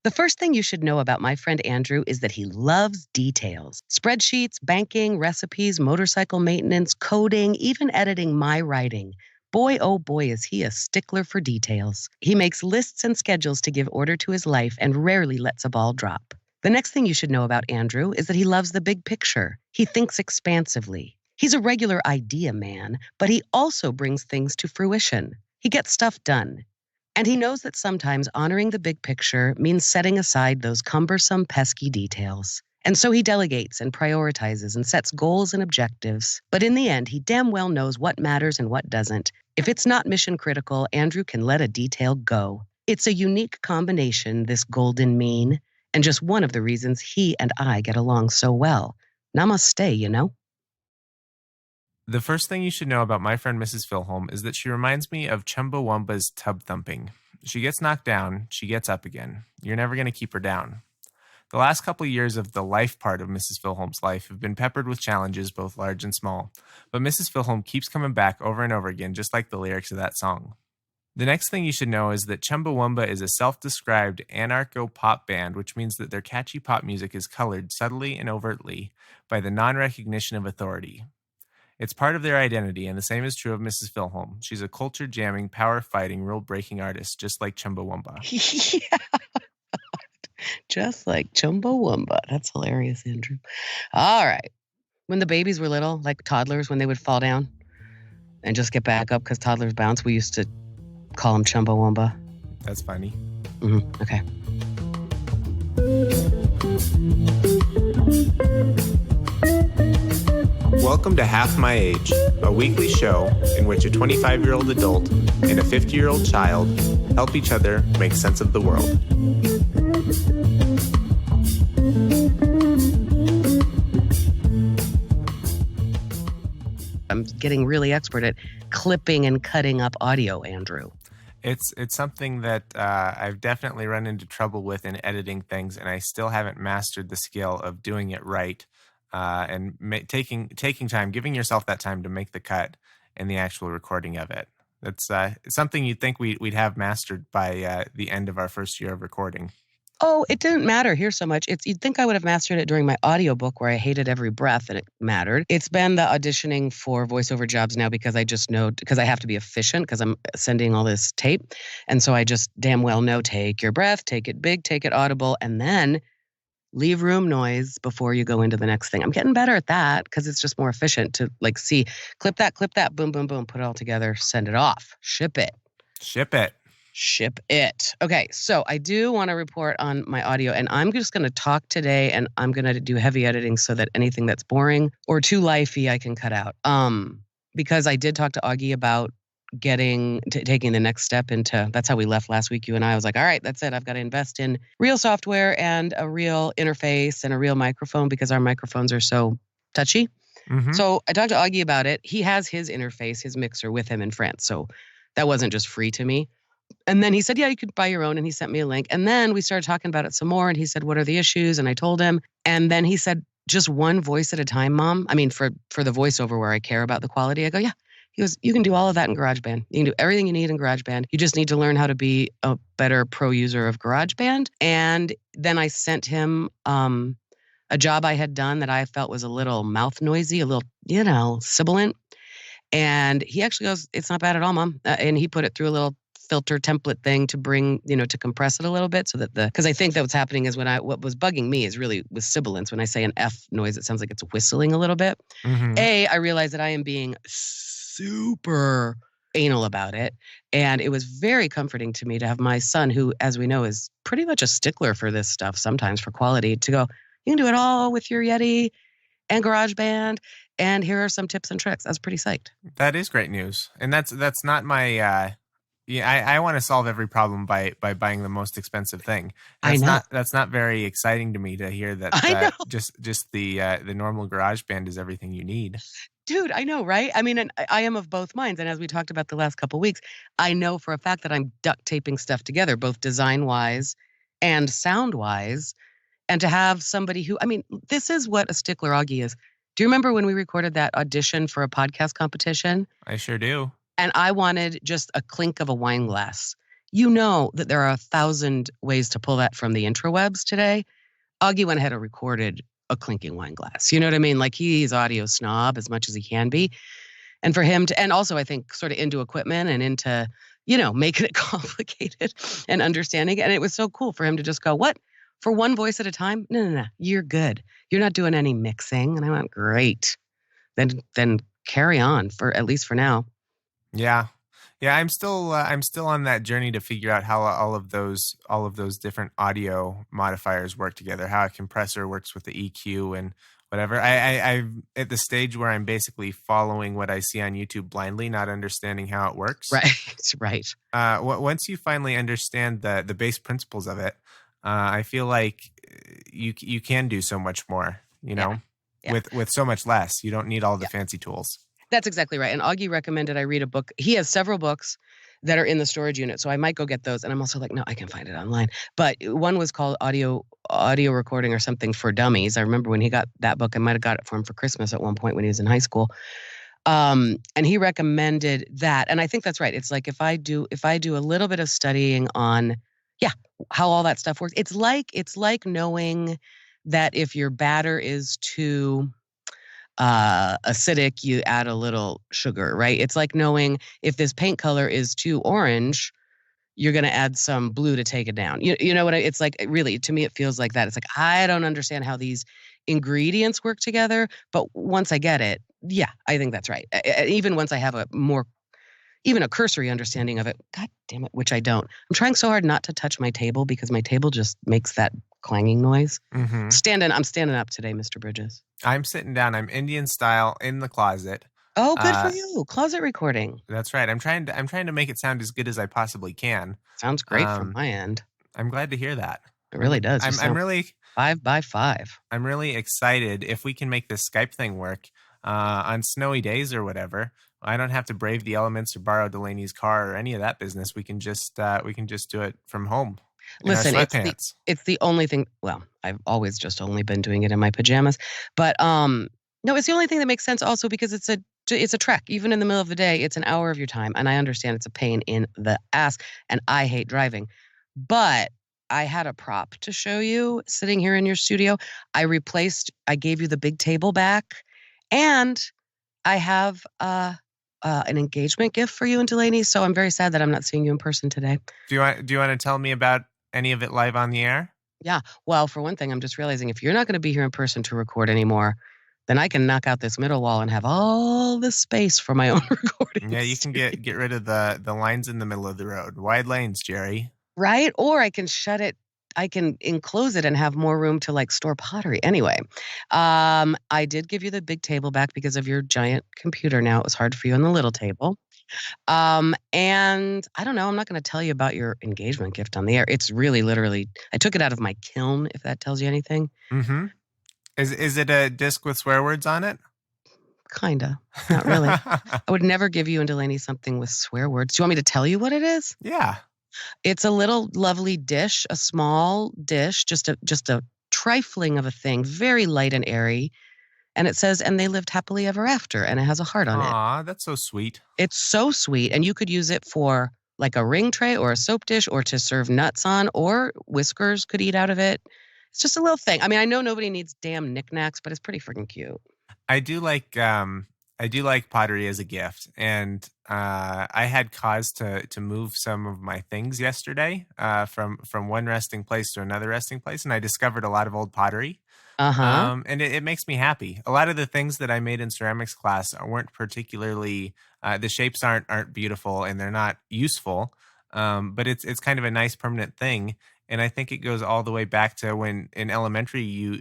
The first thing you should know about my friend Andrew is that he loves details. Spreadsheets, banking, recipes, motorcycle maintenance, coding, even editing my writing. Boy, oh boy, is he a stickler for details. He makes lists and schedules to give order to his life and rarely lets a ball drop. The next thing you should know about Andrew is that he loves the big picture. He thinks expansively. He's a regular idea man, but he also brings things to fruition. He gets stuff done. And he knows that sometimes honoring the big picture means setting aside those cumbersome, pesky details. And so he delegates and prioritizes and sets goals and objectives. But in the end, he damn well knows what matters and what doesn't. If it's not mission critical, Andrew can let a detail go. It's a unique combination, this golden mean, and just one of the reasons he and I get along so well. Namaste, you know? The first thing you should know about my friend Mrs. Filholm is that she reminds me of Chumbawamba's Tubthumping. She gets knocked down, she gets up again. You're never going to keep her down. The last couple of years of the life part of Mrs. Filholm's life have been peppered with challenges, both large and small. But Mrs. Filholm keeps coming back over and over again, just like the lyrics of that song. The next thing you should know is that Chumbawamba is a self-described anarcho-pop band, which means that their catchy pop music is colored subtly and overtly by the non-recognition of authority. It's part of their identity, and the same is true of Mrs. Filholm. She's a culture-jamming, power-fighting, rule-breaking artist, just like Chumbawamba. Yeah. Just like Chumbawamba. That's hilarious, Andrew. All right. When the babies were little, like toddlers, when they would fall down and just get back up because toddlers bounce, we used to call them Chumbawamba. That's funny. Mm-hmm. Okay. Welcome to Half My Age, a weekly show in which a 25-year-old adult and a 50-year-old child help each other make sense of the world. I'm getting really expert at clipping and cutting up audio, Andrew. It's something that I've definitely run into trouble with in editing things, and I still haven't mastered the skill of doing it right. And taking time, giving yourself that time to make the cut and the actual recording of it. That's something you'd think we'd have mastered by the end of our first year of recording. Oh, it didn't matter here so much. You'd think I would have mastered it during my audiobook where I hated every breath and it mattered. It's been the auditioning for voiceover jobs now because I just know, because I have to be efficient because I'm sending all this tape. And so I just damn well know, take your breath, take it big, take it audible, and then leave room noise before you go into the next thing. I'm getting better at that because it's just more efficient to see, clip that, boom, boom, boom, put it all together, send it off, ship it. Okay, so I do want to report on my audio, and I'm just going to talk today, and I'm going to do heavy editing so that anything that's boring or too lifey I can cut out. Because I did talk to Augie about taking the next step into, that's how we left last week, you and I was like, all right, that's it. I've got to invest in real software and a real interface and a real microphone because our microphones are so touchy. Mm-hmm. So I talked to Augie about it. He has his interface, his mixer with him in France. So that wasn't just free to me. And then he said, yeah, you could buy your own. And he sent me a link. And then we started talking about it some more. And he said, what are the issues? And I told him. And then he said, just one voice at a time, Mom. I mean, for the voiceover where I care about the quality. I go, yeah. He goes, you can do all of that in GarageBand. You can do everything you need in GarageBand. You just need to learn how to be a better pro user of GarageBand. And then I sent him a job I had done that I felt was a little mouth noisy, a little, sibilant. And he actually goes, it's not bad at all, Mom. And he put it through a little filter template thing to bring, to compress it a little bit so that because I think that what's happening is what was bugging me is really with sibilance. When I say an F noise, it sounds like it's whistling a little bit. Mm-hmm. I realize that I am being super anal about it. And it was very comforting to me to have my son, who, as we know, is pretty much a stickler for this stuff, sometimes for quality, to go, you can do it all with your Yeti and GarageBand. And here are some tips and tricks. I was pretty psyched. That is great news. And that's not my... I want to solve every problem by buying the most expensive thing. That's not very exciting to me to hear that just the normal GarageBand is everything you need. Dude, I know, right? I mean, and I am of both minds. And as we talked about the last couple of weeks, I know for a fact that I'm duct taping stuff together, both design-wise and sound-wise. And to have somebody who, this is what a stickler Augie is. Do you remember when we recorded that audition for a podcast competition? I sure do. And I wanted just a clink of a wine glass. you know that there are 1,000 ways to pull that from the intrawebs today. Augie went ahead and recorded a clinking wine glass. You know what I mean? Like, he's audio snob as much as he can be. And for him to, and also I think sort of into equipment and into, making it complicated and understanding. And it was so cool for him to just go, what? For one voice at a time? No. You're good. You're not doing any mixing. And I went, great. Then carry on for at least for now. Yeah. I'm still on that journey to figure out how all of those different audio modifiers work together, how a compressor works with the EQ and whatever. I'm at the stage where I'm basically following what I see on YouTube blindly, not understanding how it works. Right. Once you finally understand the base principles of it, I feel like you can do so much more, with so much less. You don't need all the fancy tools. That's exactly right. And Augie recommended I read a book. He has several books that are in the storage unit, so I might go get those. And I'm also like, no, I can find it online. But one was called Audio Recording or something for Dummies. I remember when he got that book, I might have got it for him for Christmas at one point when he was in high school. And he recommended that. And I think that's right. It's like if I do a little bit of studying on, how all that stuff works. It's like knowing that if your batter is too acidic, you add a little sugar, right? It's like knowing if this paint color is too orange, you're going to add some blue to take it down. You know what it's like? Really, to me, it feels like that. It's like, I don't understand how these ingredients work together, but once I get it, I think that's right. Even once I have even a cursory understanding of it, God damn it, which I don't. I'm trying so hard not to touch my table because my table just makes that clanging noise. Mm-hmm. I'm standing up today, Mr. Bridges. I'm sitting down. I'm Indian style in the closet. Oh, good for you. Closet recording. That's right. I'm trying to make it sound as good as I possibly can. Sounds great from my end. I'm glad to hear that. It really does. I'm really 5 by 5. I'm really excited if we can make this Skype thing work on snowy days or whatever. I don't have to brave the elements or borrow Delaney's car or any of that business. We can just do it from home. Listen, it's the only thing. Well, I've always just only been doing it in my pajamas, but no, it's the only thing that makes sense. Also, because it's a trek. Even in the middle of the day, it's an hour of your time, and I understand it's a pain in the ass, and I hate driving. But I had a prop to show you sitting here in your studio. I gave you the big table back, and I have an engagement gift for you and Delaney. So I'm very sad that I'm not seeing you in person today. Do you want to tell me about any of it live on the air? Yeah. Well, for one thing, I'm just realizing if you're not going to be here in person to record anymore, then I can knock out this middle wall and have all the space for my own recording. Yeah, you can get rid of the lines in the middle of the road. Wide lanes, Jerry. Right? Or I can shut it. I can enclose it and have more room to store pottery. Anyway, I did give you the big table back because of your giant computer. Now it was hard for you on the little table. And I don't know, I'm not going to tell you about your engagement gift on the air. It's really literally, I took it out of my kiln, if that tells you anything. Mm-hmm. Is it a disc with swear words on it? Kinda. Not really. I would never give you and Delaney something with swear words. Do you want me to tell you what it is? Yeah. It's a little lovely dish, a small dish, just a trifling of a thing, very light and airy. And it says, and they lived happily ever after. And it has a heart on it. Aw, that's so sweet. It's so sweet. And you could use it for like a ring tray or a soap dish or to serve nuts on, or Whiskers could eat out of it. It's just a little thing. I mean, I know nobody needs damn knickknacks, but it's pretty freaking cute. I do like pottery as a gift. And I had cause to move some of my things yesterday from one resting place to another resting place. And I discovered a lot of old pottery. Uh-huh. And it makes me happy. A lot of the things that I made in ceramics class weren't particularly, the shapes aren't beautiful and they're not useful. But it's kind of a nice permanent thing. And I think it goes all the way back to when in elementary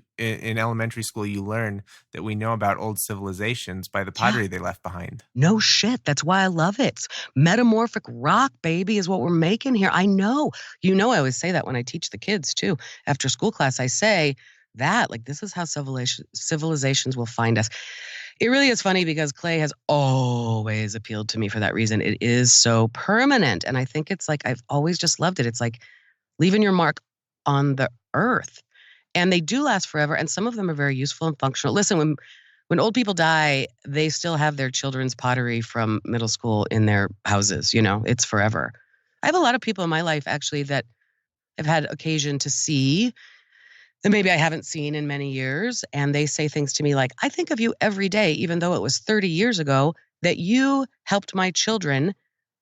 school you learn that we know about old civilizations by the pottery they left behind. No shit. That's why I love it. Metamorphic rock, baby, is what we're making here. I know. I always say that when I teach the kids too. After school class, I say that this is how civilizations will find us. It really is funny because clay has always appealed to me for that reason. It is so permanent. And I think it's I've always just loved it. It's leaving your mark on the earth. And they do last forever. And some of them are very useful and functional. Listen, when old people die, they still have their children's pottery from middle school in their houses. It's forever. I have a lot of people in my life actually that I've had occasion to see that maybe I haven't seen in many years. And they say things to me like, I think of you every day, even though it was 30 years ago that you helped my children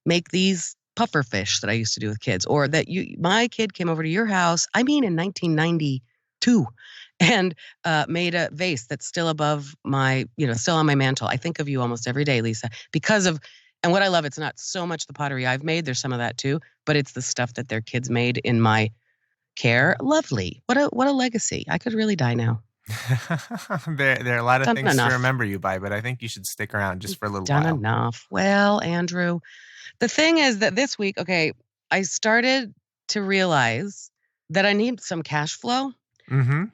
make these puffer fish that I used to do with kids, or that my kid came over to your house, I mean, in 1992, and made a vase that's still above my, still on my mantle. I think of you almost every day, Lisa, because of, and what I love, it's not so much the pottery I've made, there's some of that too, but it's the stuff that their kids made in my care. Lovely. What a legacy. I could really die now. There are a lot of Done things enough. to remember you by, but I think you should stick around just for a little Done while. enough. Well, Andrew, the thing is that this week, okay, I started to realize that I need some cash flow. Mm-hmm.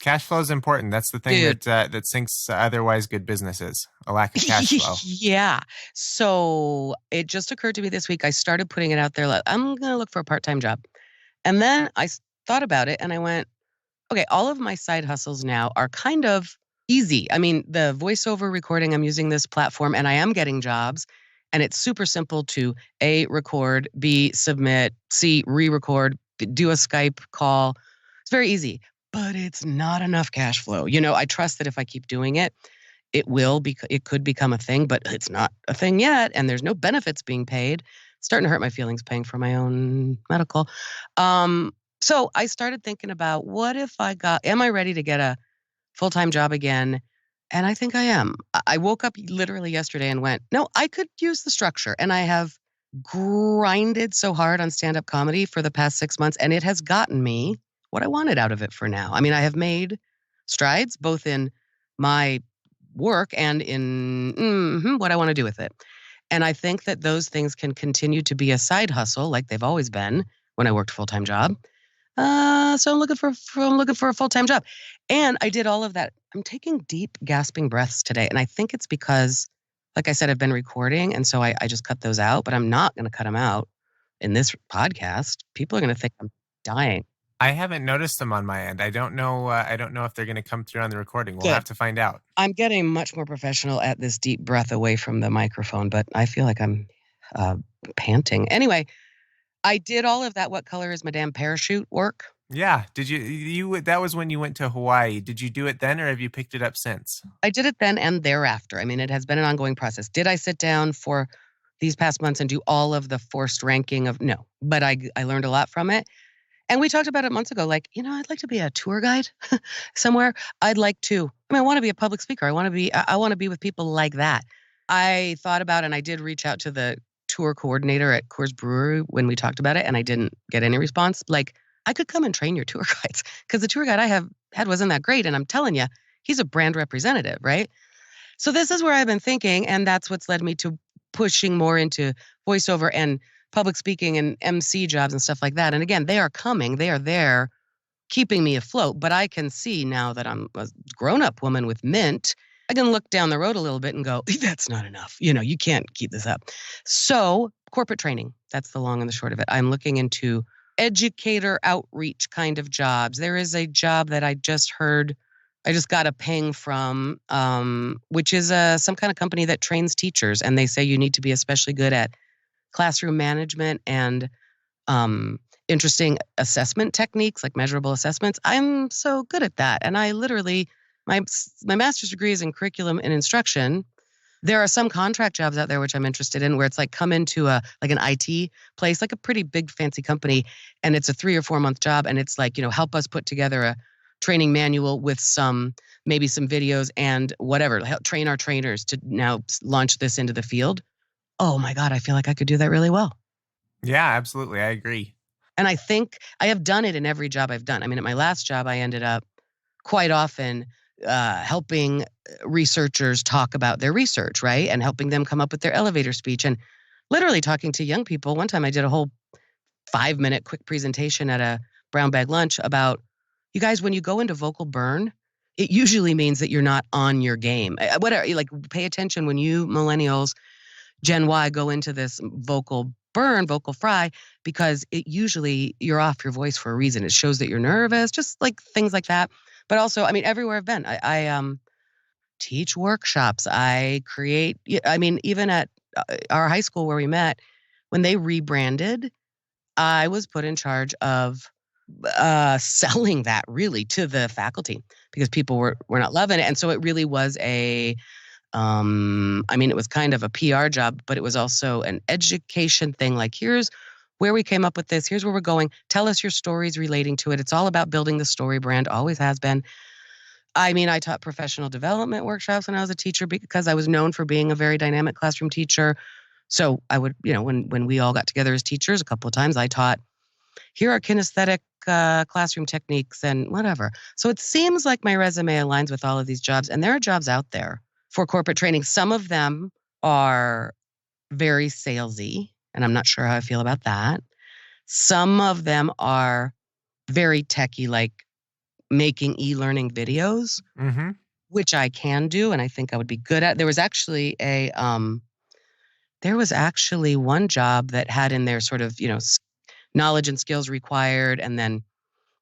Cash flow is important. That's the thing that sinks otherwise good businesses, a lack of cash flow. Yeah. So it just occurred to me this week, I started putting it out there, like, I'm going to look for a part-time job. And then I thought about it and I went, okay, all of my side hustles now are kind of easy. I mean, the voiceover recording, I'm using this platform and I am getting jobs. And it's super simple to A, record, B, submit, C, re-record, do a Skype call. It's very easy, but it's not enough cash flow. I trust that if I keep doing it, it could become a thing, but it's not a thing yet. And there's no benefits being paid. It's starting to hurt my feelings paying for my own medical. So I started thinking about what if am I ready to get a full-time job again? And I think I am. I woke up literally yesterday and went, no, I could use the structure. And I have grinded so hard on stand-up comedy for the past 6 months, and it has gotten me what I wanted out of it for now. I mean, I have made strides both in my work and in what I want to do with it. And I think that those things can continue to be a side hustle like they've always been when I worked a full-time job. So I'm looking for a full-time job. And I did all of that. I'm taking deep gasping breaths today. And I think it's because, like I said, I've been recording. And so I just cut those out, but I'm not going to cut them out in this podcast. People are going to think I'm dying. I haven't noticed them on my end. I don't know if they're going to come through on the recording. We'll have to find out. I'm getting much more professional at this deep breath away from the microphone, but I feel like I'm panting. Anyway, I did all of that. What color is my damn parachute work? Yeah. Did you that was when you went to Hawaii. Did you do it then or have you picked it up since? I did it then and thereafter. I mean, it has been an ongoing process. Did I sit down for these past months and do all of the forced ranking of no, but I learned a lot from it. And we talked about it months ago, like, I'd like to be a tour guide somewhere. I want to be a public speaker. I want to be with people like that. I thought about, and I did reach out to the tour coordinator at Coors Brewery when we talked about it, and I didn't get any response. Like, I could come and train your tour guides because the tour guide I had wasn't that great. And I'm telling you, he's a brand representative, right? So this is where I've been thinking, and that's what's led me to pushing more into voiceover and public speaking and MC jobs and stuff like that. And again, they are coming. They are there keeping me afloat. But I can see now that I'm a grown-up woman with mint, I can look down the road a little bit and go, that's not enough. You can't keep this up. So corporate training, that's the long and the short of it. I'm looking into educator outreach kind of jobs. There is a job that I just got a ping from, which is some kind of company that trains teachers. And they say you need to be especially good at classroom management and interesting assessment techniques like measurable assessments. I'm so good at that. And I literally, my master's degree is in curriculum and instruction. There are some contract jobs out there which I'm interested in where it's like come into an IT place, like a pretty big fancy company, and it's a 3 or 4 month job. And it's like, help us put together a training manual with maybe some videos and whatever, help train our trainers to now launch this into the field. Oh my God, I feel like I could do that really well. Yeah, absolutely. I agree. And I think I have done it in every job I've done. I mean, at my last job, I ended up quite often helping researchers talk about their research, right? And helping them come up with their elevator speech and literally talking to young people. One time I did a whole 5-minute quick presentation at a brown bag lunch about, you guys, when you go into vocal burn, it usually means that you're not on your game. Whatever, like pay attention when you millennials, Gen Y go into this vocal burn, vocal fry, because it usually you're off your voice for a reason. It shows that you're nervous, just like things like that. But also, I mean, everywhere I've been, I teach workshops. I create, even at our high school where we met, when they rebranded, I was put in charge of selling that really to the faculty because people were not loving it. And so it really was it was kind of a PR job, but it was also an education thing. Like, here's where we came up with this. Here's where we're going. Tell us your stories relating to it. It's all about building the story brand, always has been. I taught professional development workshops when I was a teacher because I was known for being a very dynamic classroom teacher. So I would, when we all got together as teachers a couple of times, I taught, here are kinesthetic classroom techniques and whatever. So it seems like my resume aligns with all of these jobs. And there are jobs out there for corporate training. Some of them are very salesy, and I'm not sure how I feel about that. Some of them are very techy, like making e-learning videos, which I can do, and I think I would be good at. There was actually one job that had in there sort of, knowledge and skills required, and then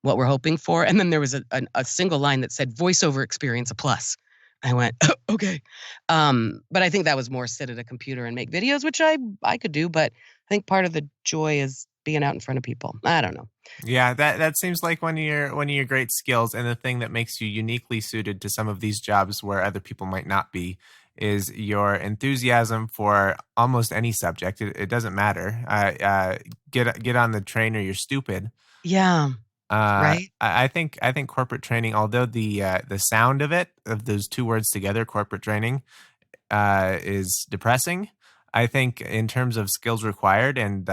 what we're hoping for. And then there was a single line that said voiceover experience a plus. I went, oh, okay. But I think that was more sit at a computer and make videos, which I could do, but I think part of the joy is being out in front of people. I don't know. Yeah, that seems like one of your great skills, and the thing that makes you uniquely suited to some of these jobs where other people might not be is your enthusiasm for almost any subject. It doesn't matter. Get on the train or you're stupid. Yeah. Right. I think corporate training, although the sound of it, of those two words together, corporate training, is depressing. I think in terms of skills required and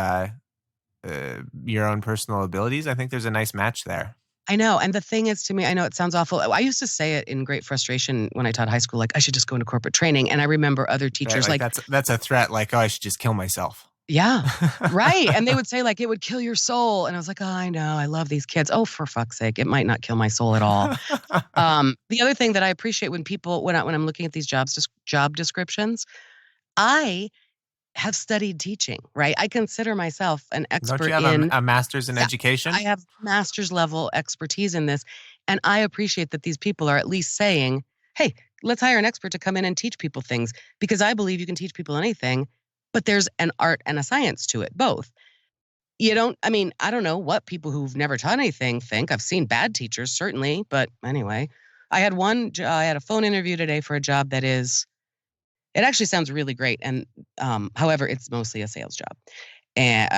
your own personal abilities, I think there's a nice match there. I know. And the thing is, to me, I know it sounds awful. I used to say it in great frustration when I taught high school, like, I should just go into corporate training. And I remember other teachers like that's a threat. Like, oh, I should just kill myself. Yeah, right. And they would say, like, it would kill your soul. And I was like, oh, I know. I love these kids. Oh, for fuck's sake, it might not kill my soul at all. The other thing that I appreciate when I'm looking at these job descriptions, I have studied teaching, right? I consider myself an expert. Don't you have a master's in education? I have master's level expertise in this. And I appreciate that these people are at least saying, hey, let's hire an expert to come in and teach people things, because I believe you can teach people anything, but there's an art and a science to it, both. I don't know what people who've never taught anything think. I've seen bad teachers, certainly. But anyway, I had a phone interview today for a job that it actually sounds really great. And however, it's mostly a sales job. And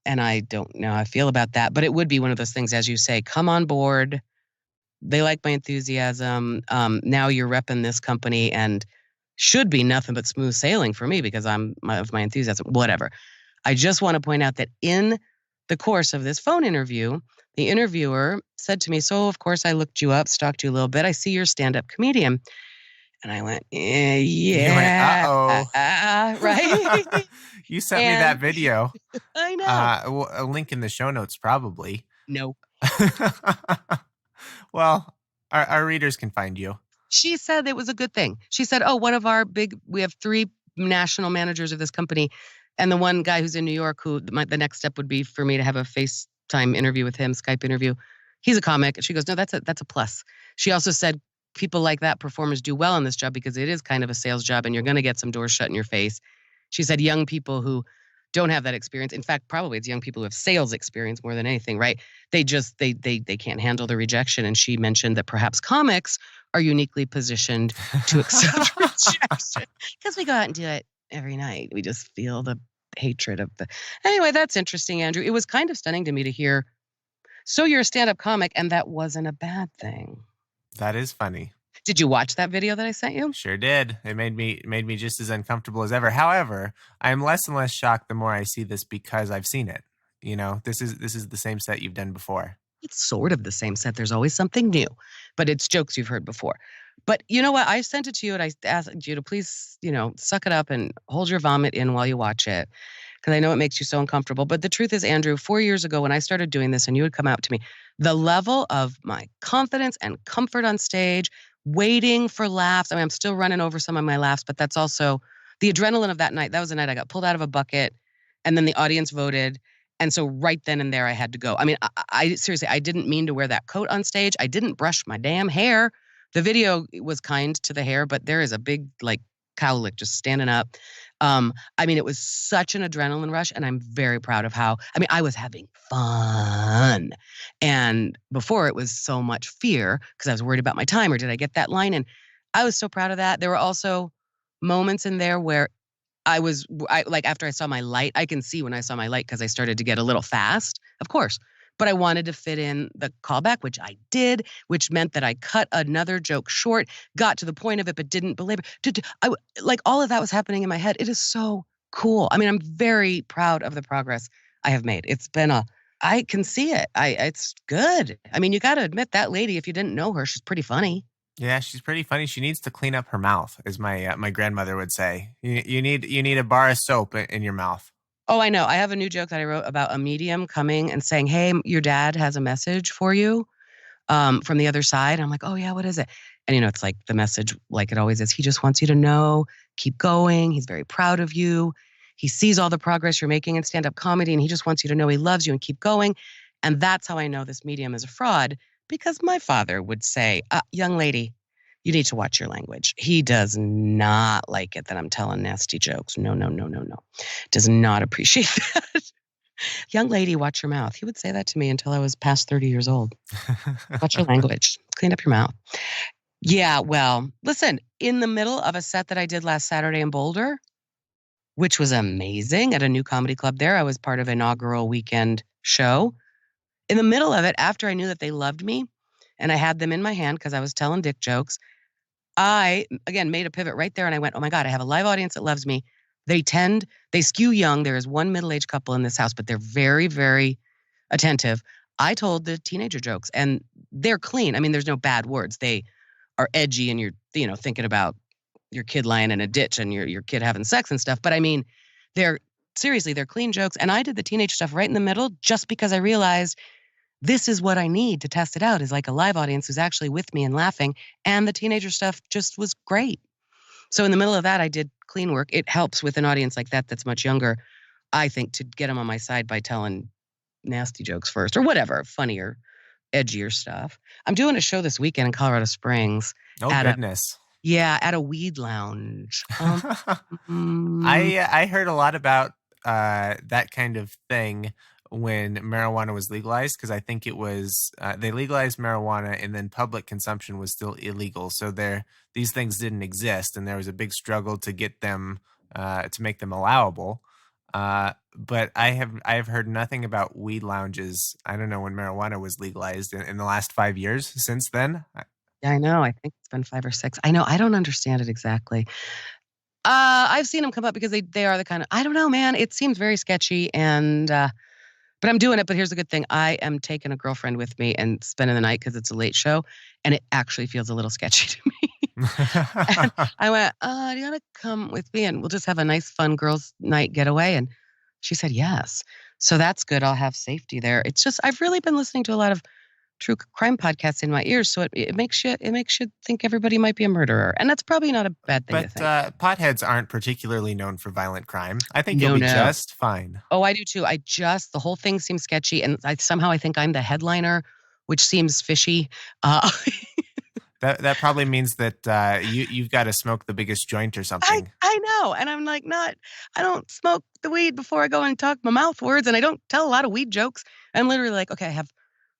and I don't know how I feel about that, but it would be one of those things, as you say, come on board. They like my enthusiasm. Now you're repping this company, and should be nothing but smooth sailing for me because of my enthusiasm, whatever. I just want to point out that in the course of this phone interview, the interviewer said to me, so of course I looked you up, stalked you a little bit. I see you're a stand-up comedian. And I went, yeah. You went, uh-oh. Right? You sent me that video. I know. A link in the show notes, probably. No. Well, our readers can find you. She said it was a good thing. She said, we have 3 national managers of this company, and the one guy who's in New York, the next step would be for me to have a FaceTime interview with him, Skype interview. He's a comic. She goes, no, that's a plus. She also said, people like that, performers, do well in this job because it is kind of a sales job and you're going to get some doors shut in your face. She said young people who don't have that experience, in fact, probably it's young people who have sales experience more than anything, right? They can't handle the rejection. And she mentioned that perhaps comics are uniquely positioned to accept rejection because we go out and do it every night. We just feel the hatred of Anyway, that's interesting, Andrew. It was kind of stunning to me to hear, so you're a stand-up comic, and that wasn't a bad thing. That is funny. Did you watch that video that I sent you? Sure did. It made me just as uncomfortable as ever. However, I am less and less shocked the more I see this because I've seen it. This is the same set you've done before. It's sort of the same set. There's always something new, but it's jokes you've heard before. But you know what? I sent it to you and I asked you to please, suck it up and hold your vomit in while you watch it, because I know it makes you so uncomfortable. But the truth is, Andrew, 4 years ago when I started doing this and you would come out to me, the level of my confidence and comfort on stage, waiting for laughs. I'm still running over some of my laughs, but that's also the adrenaline of that night. That was the night I got pulled out of a bucket and then the audience voted. And so right then and there I had to go. I seriously, I didn't mean to wear that coat on stage. I didn't brush my damn hair. The video was kind to the hair, but there is a big cowlick just standing up. I mean, it was such an adrenaline rush, and I'm very proud of how, I mean, I was having fun. And before it was so much fear because I was worried about my time or did I get that line? And I was so proud of that. There were also moments in there where like after I saw my light, I can see when I saw my light because I started to get a little fast, of course. But I wanted to fit in the callback, which I did, which meant that I cut another joke short, got to the point of it, but didn't belabor. Like all of that was happening in my head. It is so cool. I mean, I'm very proud of the progress I have made. I can see it. It's good. I mean, you got to admit that lady, if you didn't know her, she's pretty funny. Yeah, she's pretty funny. She needs to clean up her mouth, as my grandmother would say. You need a bar of soap in your mouth. Oh, I know. I have a new joke that I wrote about a medium coming and saying, "Hey, your dad has a message for you from the other side." I'm like, "Oh yeah, what is it?" And it's like the message, like it always is. He just wants you to know, keep going. He's very proud of you. He sees all the progress you're making in stand-up comedy, and he just wants you to know he loves you and keep going. And that's how I know this medium is a fraud, because my father would say, "Young lady, you need to watch your language. He does not like it that I'm telling nasty jokes. No, no, no, no, no. Does not appreciate that. Young lady, watch your mouth." He would say that to me until I was past 30 years old. Watch your language. Clean up your mouth. Yeah, well, listen, in the middle of a set that I did last Saturday in Boulder, which was amazing at a new comedy club there, I was part of an inaugural weekend show. In the middle of it, after I knew that they loved me and I had them in my hand because I was telling dick jokes, I, again, made a pivot right there and I went, oh my God, I have a live audience that loves me. They skew young. There is one middle-aged couple in this house, but they're very, very attentive. I told the teenager jokes and they're clean. I mean, there's no bad words. They are edgy and you're, thinking about your kid lying in a ditch and your kid having sex and stuff. But I mean, they're clean jokes. And I did the teenage stuff right in the middle just because I realized this is what I need to test it out, is like a live audience who's actually with me and laughing. And the teenager stuff just was great. So in the middle of that, I did clean work. It helps with an audience like that that's much younger, I think, to get them on my side by telling nasty jokes first or whatever, funnier, edgier stuff. I'm doing a show this weekend in Colorado Springs. Oh, goodness. At a weed lounge. I heard a lot about that kind of thing when marijuana was legalized, because I think it was they legalized marijuana and then public consumption was still illegal. So these things didn't exist, and there was a big struggle to get them to make them allowable. But I have heard nothing about weed lounges. I don't know when marijuana was legalized in the last 5 years since then. Yeah, I know. I think it's been 5 or 6. I know. I don't understand it exactly. I've seen them come up because they are the kind of, I don't know, man. It seems very sketchy and but I'm doing it. But here's the good thing. I am taking a girlfriend with me and spending the night because it's a late show. And it actually feels a little sketchy to me. And I went, do you want to come with me? And we'll just have a nice, fun girls' night getaway. And she said, yes. So that's good. I'll have safety there. It's just, I've really been listening to a lot of true crime podcasts in my ears. So it makes you think everybody might be a murderer. And that's probably not a bad thing to think. But potheads aren't particularly known for violent crime. I think you'll be just fine. Oh, I do too. The whole thing seems sketchy. And somehow I think I'm the headliner, which seems fishy. That probably means that you've got to smoke the biggest joint or something. I know. And I'm like, I don't smoke the weed before I go and talk my mouth words. And I don't tell a lot of weed jokes. I'm literally like, okay, I have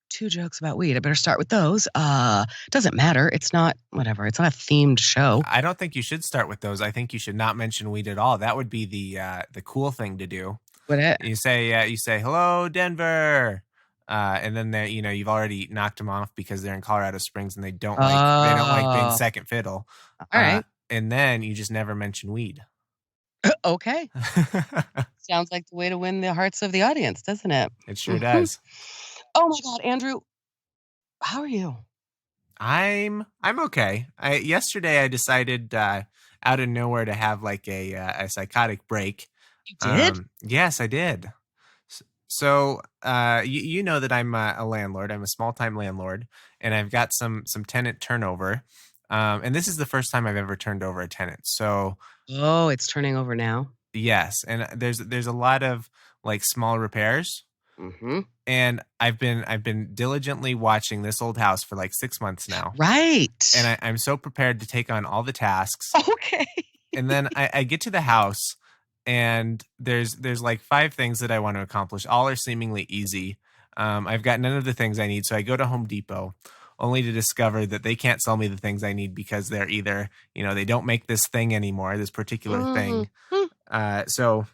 2 jokes about weed. I better start with those. Doesn't matter. It's not whatever. It's not a themed show. I don't think you should start with those. I think you should not mention weed at all. That would be the cool thing to do. You say hello, Denver. And then you've already knocked them off because they're in Colorado Springs and they don't like being second fiddle. All right. And then you just never mention weed. Okay. Sounds like the way to win the hearts of the audience, doesn't it? It sure does. Oh my God, Andrew, how are you? I'm okay. Yesterday I decided out of nowhere to have like a psychotic break. You did? Yes, I did. So you know that I'm a landlord. I'm a small-time landlord, and I've got some tenant turnover. And this is the first time I've ever turned over a tenant. So it's turning over now. Yes, and there's a lot of like small repairs. Mm-hmm. And I've been diligently watching this old house for like 6 months now. Right. And I'm so prepared to take on all the tasks. Okay. And then I get to the house and there's like 5 things that I want to accomplish. All are seemingly easy. I've got none of the things I need, so I go to Home Depot, only to discover that they can't sell me the things I need because they're either, they don't make this thing anymore, this particular thing. Mhm. So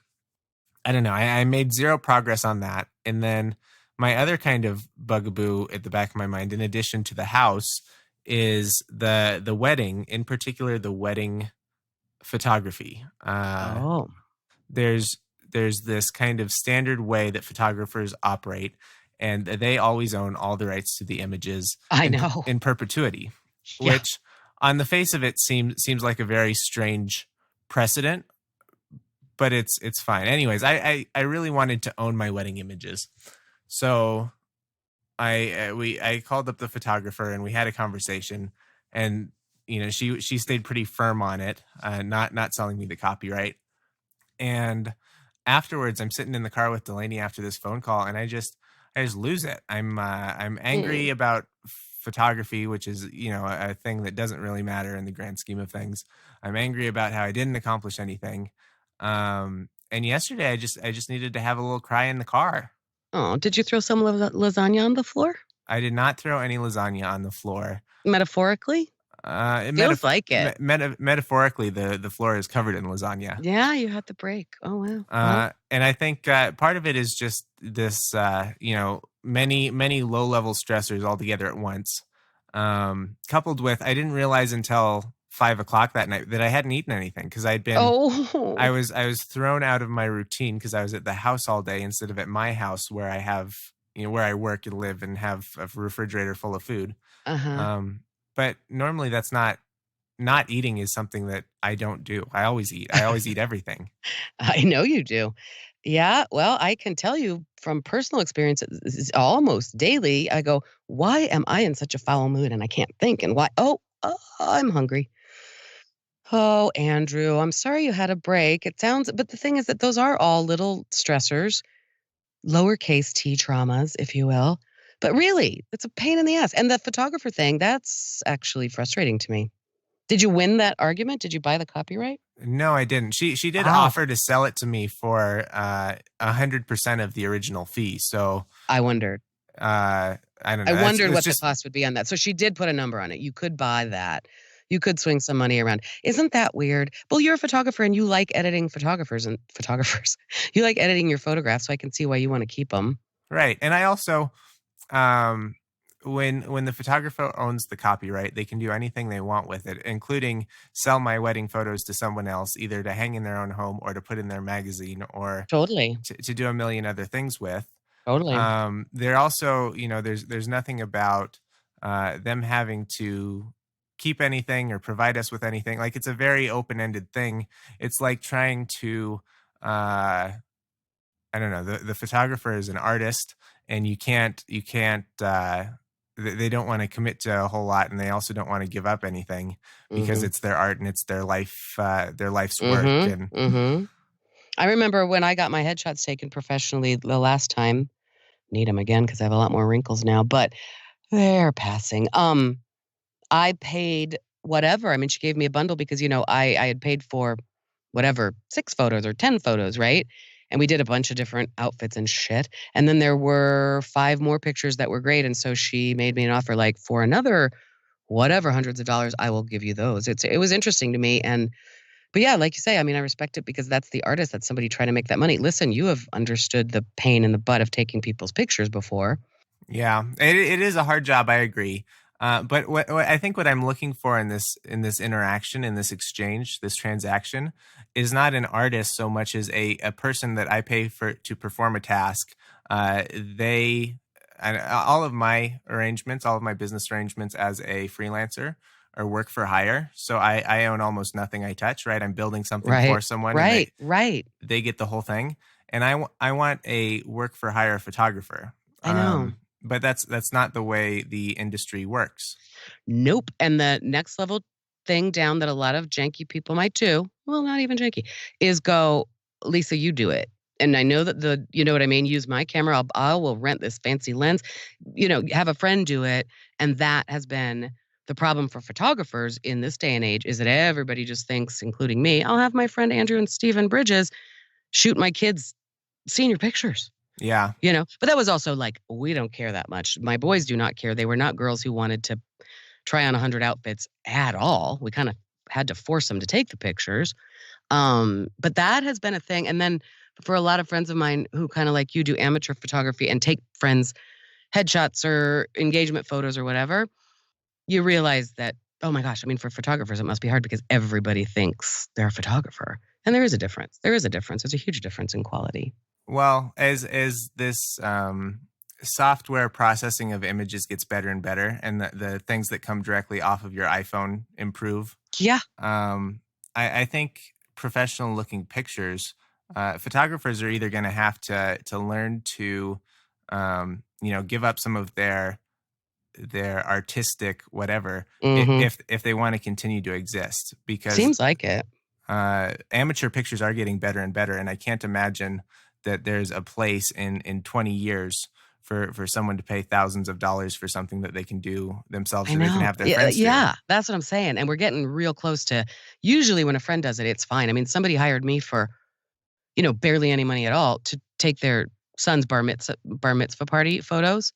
I don't know. I made zero progress on that. And then my other kind of bugaboo at the back of my mind, in addition to the house, is the wedding, in particular the wedding photography. Oh, There's this kind of standard way that photographers operate, and they always own all the rights to the images I know. in perpetuity, Yeah. which on the face of it seems like a very strange precedent, but it's fine. Anyways, I really wanted to own my wedding images, so I called up the photographer and we had a conversation, and she stayed pretty firm on it, not selling me the copyright. And afterwards, I'm sitting in the car with Delaney after this phone call, and I just lose it. I'm angry Mm. about photography, which is a thing that doesn't really matter in the grand scheme of things. I'm angry about how I didn't accomplish anything. And yesterday, I just needed to have a little cry in the car. Oh, did you throw some lasagna on the floor? I did not throw any lasagna on the floor. Metaphorically? Feels like it. Metaphorically, the floor is covered in lasagna. Yeah, you had the break. Oh, wow. Well, And I think part of it is just this, many low-level stressors all together at once, coupled with I didn't realize until 5 o'clock that night that I hadn't eaten anything because I oh, was thrown out of my routine because I was at the house all day instead of at my house where I have where I work and live and have a refrigerator full of food. uh-huh. But normally that's not eating is something that I don't do. I always eat. I always eat everything. I know you do. Yeah, well, I can tell you from personal experience, it's almost daily. I go, why am I in such a foul mood and I can't think? And why? Oh, I'm hungry. Oh, Andrew, I'm sorry you had a break. It sounds, but the thing is that those are all little stressors, lowercase t traumas, if you will. But really, it's a pain in the ass. And the photographer thing, that's actually frustrating to me. Did you win that argument? Did you buy the copyright? No, I didn't. She did Oh, offer to sell it to me for 100% of the original fee. So I wondered. I don't I know. wondered It's what the just cost would be on that. So she did put a number on it. You could buy that. You could swing some money around. Isn't that weird? Well, you're a photographer and you like editing photographers and photographers. You like editing your photographs, so I can see why you want to keep them. right. And I also um when the photographer owns the copyright, they can do anything they want with it, including sell my wedding photos to someone else, either to hang in their own home or to put in their magazine or Totally. to do a million other things with. Totally. They're also, there's nothing about them having to keep anything or provide us with anything. Like it's a very open-ended thing. It's like trying to, I don't know, the photographer is an artist, and they don't want to commit to a whole lot, and they also don't want to give up anything because Mhm. it's their art and it's their life's work. Mhm. And Mhm. I remember when I got my headshots taken professionally the last time. Need them again because I have a lot more wrinkles now, but they're passing. I paid whatever. I mean, she gave me a bundle because, I had paid for whatever, 6 photos or 10 photos, right? And we did a bunch of different outfits and shit. And then there were 5 more pictures that were great. And so she made me an offer like for another whatever hundreds of dollars, I will give you those. It was interesting to me. But yeah, like you say, I mean, I respect it because that's the artist. That's somebody trying to make that money. Listen, you have understood the pain in the butt of taking people's pictures before. yeah, it is a hard job. I agree. But what I think what I'm looking for in this interaction, in this exchange, this transaction, is not an artist so much as a person that I pay for to perform a task. All of my arrangements, all of my business arrangements as a freelancer are work for hire. So I own almost nothing I touch. Right, I'm building something for Right. someone, and Right. they get the whole thing. And I want a work for hire photographer. I know. But that's not the way the industry works. Nope. And the next level thing down that a lot of janky people might do, well, not even janky, is go, Lisa, you do it. And I know that you know what I mean? Use my camera. I will rent this fancy lens, have a friend do it. And that has been the problem for photographers in this day and age is that everybody just thinks, including me, I'll have my friend Andrew and Stephen Bridges shoot my kids' senior pictures. Yeah. But that was also like, we don't care that much. My boys do not care. They were not girls who wanted to try on 100 outfits at all. We kind of had to force them to take the pictures. But that has been a thing. And then for a lot of friends of mine who kind of like you do amateur photography and take friends' headshots or engagement photos or whatever, you realize that, oh my gosh, I mean, for photographers, it must be hard because everybody thinks they're a photographer. And there is a difference. There's a huge difference in quality. Well, as this software processing of images gets better and better, and the things that come directly off of your iPhone improve. Yeah. I think professional looking pictures, photographers are either going to have to learn to, give up some of their artistic whatever if they want to continue to exist, because seems like it. Amateur pictures are getting better and better, and I can't imagine that there's a place in 20 years for someone to pay thousands of dollars for something that they can do themselves, or they can have their friends do. Yeah, that's what I'm saying. And we're getting real close to, usually when a friend does it, it's fine. I mean, somebody hired me for, barely any money at all to take their son's bar mitzvah party photos.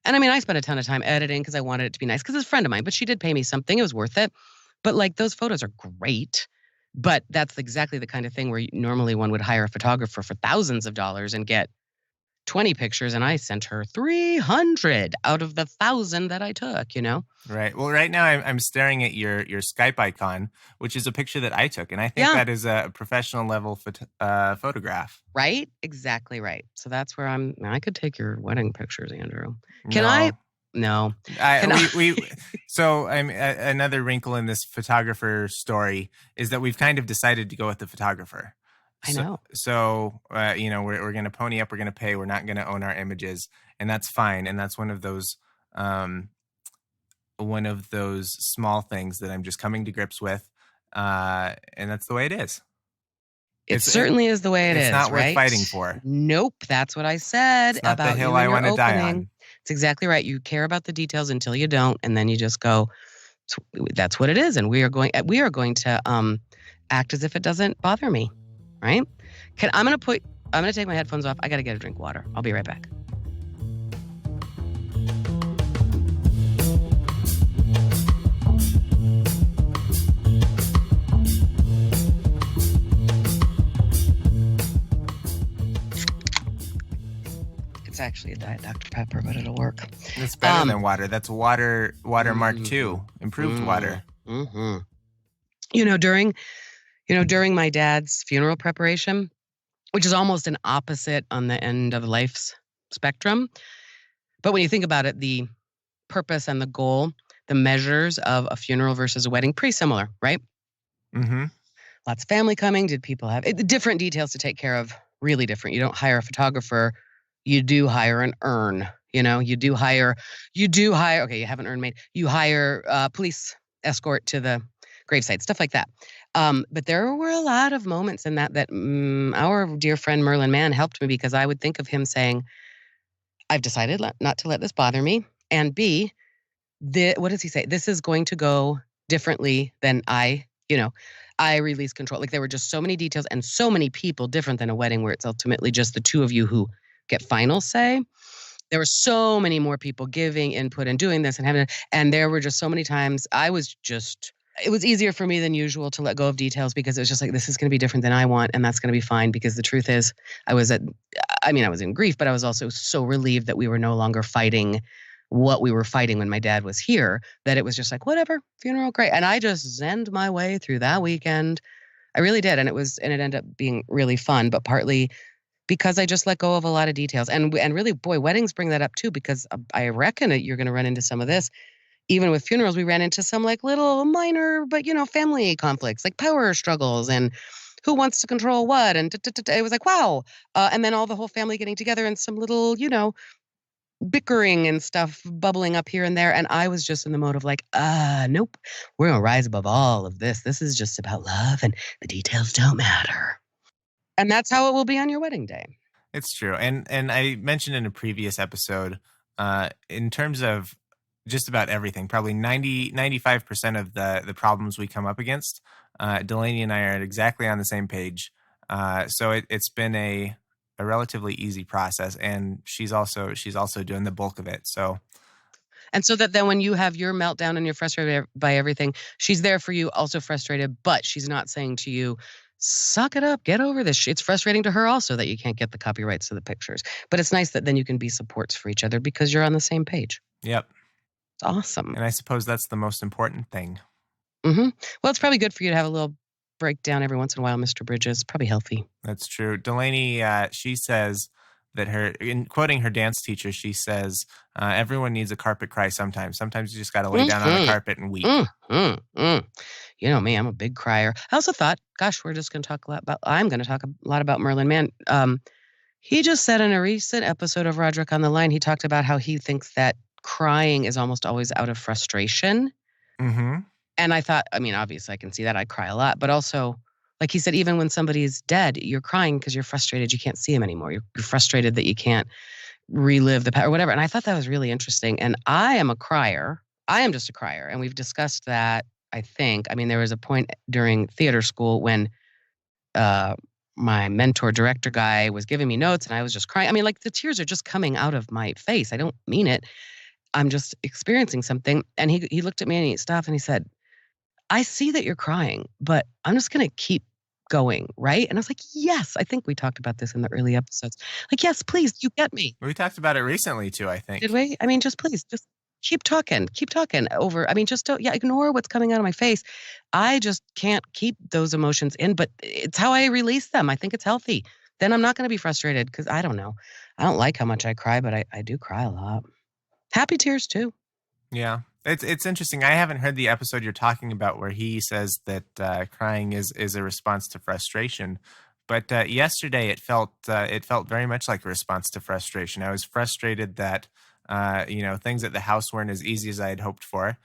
And I mean, I spent a ton of time editing because I wanted it to be nice because it's a friend of mine, but she did pay me something. It was worth it. But like, those photos are great. But that's exactly the kind of thing where normally one would hire a photographer for thousands of dollars and get 20 pictures, and I sent her 300 out of the 1,000 that I took, Right. Well, right now I'm staring at your Skype icon, which is a picture that I took, and I think that is a professional level photograph. Right? Exactly right. So that's where I could take your wedding pictures, Andrew. Can I? No. So another wrinkle in this photographer story is that we've kind of decided to go with the photographer. I know. So we're going to pony up. We're going to pay. We're not going to own our images, and that's fine. And that's one of those small things that I'm just coming to grips with, and that's the way it is. It certainly is the way it is. It's not right? worth fighting for. Nope, that's what I said it's not about the hill I want to die on. It's exactly right. You care about the details until you don't, and then you just go, "That's what it is." And we are going to act as if it doesn't bother me. Right? I'm going to take my headphones off. I got to get a drink of water. I'll be right back. It's actually a Diet Dr. Pepper, but it'll work. It's better than water. That's water Mark II, improved water. Mm-hmm. During my dad's funeral preparation, which is almost an opposite on the end of life's spectrum. But when you think about it, the purpose and the goal, the measures of a funeral versus a wedding, pretty similar, right? Mm-hmm. Lots of family coming. Did people have different details to take care of? Really different. You don't hire a photographer. You do hire an urn. You do hire, okay, you have an urn made. You hire police escort to the gravesite, stuff like that. But there were a lot of moments in that our dear friend Merlin Mann helped me, because I would think of him saying, I've decided not to let this bother me. And B, what does he say? This is going to go differently than I release control. Like, there were just so many details and so many people, different than a wedding where it's ultimately just the two of you who get final say. There were so many more people giving input and doing this and having it. And there were just so many times it was easier for me than usual to let go of details, because it was just like, this is going to be different than I want. And that's going to be fine, because the truth is I was in grief, but I was also so relieved that we were no longer fighting what we were fighting when my dad was here, that it was just like, whatever, funeral, great. And I just zenned my way through that weekend. I really did. And it ended up being really fun, but partly because I just let go of a lot of details. And really, boy, weddings bring that up too, because I reckon that you're going to run into some of this. Even with funerals, we ran into some like little minor, but family conflicts, like power struggles and who wants to control what. And it was like, wow. And then the whole family getting together and some little, bickering and stuff bubbling up here and there. And I was just in the mode of like, nope, we're going to rise above all of this. This is just about love, and the details don't matter. And that's how it will be on your wedding day. It's true. And I mentioned in a previous episode, in terms of just about everything, probably 95% of the problems we come up against, Delaney and I are exactly on the same page. So it's been a relatively easy process, and she's also doing the bulk of it. So. And so that then when you have your meltdown and you're frustrated by everything, she's there for you, also frustrated, but she's not saying to you, suck it up, get over this. It's frustrating to her also that you can't get the copyrights to the pictures. But it's nice that then you can be supports for each other because you're on the same page. Yep. It's awesome. And I suppose that's the most important thing. Mm-hmm. Well, it's probably good for you to have a little breakdown every once in a while, Mr. Bridges. Probably healthy. That's true. Delaney, she says that in quoting her dance teacher, she says, everyone needs a carpet cry sometimes. Sometimes you just got to lay down on the carpet and weep. You know me, I'm a big crier. I also thought, gosh, I'm going to talk a lot about Merlin Mann. He just said in a recent episode of Roderick on the Line, he talked about how he thinks that crying is almost always out of frustration. Mm-hmm. And I thought, I mean, obviously I can see that. I cry a lot, but also, like he said, even when somebody's dead, you're crying because you're frustrated you can't see him anymore. You're frustrated that you can't relive the past or whatever. And I thought that was really interesting. And I am a crier. I am just a crier. And we've discussed that, I think. I mean, there was a point during theater school when my mentor director guy was giving me notes and I was just crying. I mean, like the tears are just coming out of my face. I don't mean it. I'm just experiencing something. And he looked at me and he stopped and he said, I see that you're crying, but I'm just going to keep going, right? And I was like, yes, I think we talked about this in the early episodes. Like, yes, please, you get me. We talked about it recently too, I think. Did we? I mean, just please, just keep talking over. I mean, just don't, ignore what's coming out of my face. I just can't keep those emotions in, but it's how I release them. I think it's healthy. Then I'm not going to be frustrated because I don't know. I don't like how much I cry, but I do cry a lot. Happy tears too. Yeah. It's interesting. I haven't heard the episode you're talking about where he says that crying is a response to frustration. But yesterday it felt very much like a response to frustration. I was frustrated that things at the house weren't as easy as I had hoped for.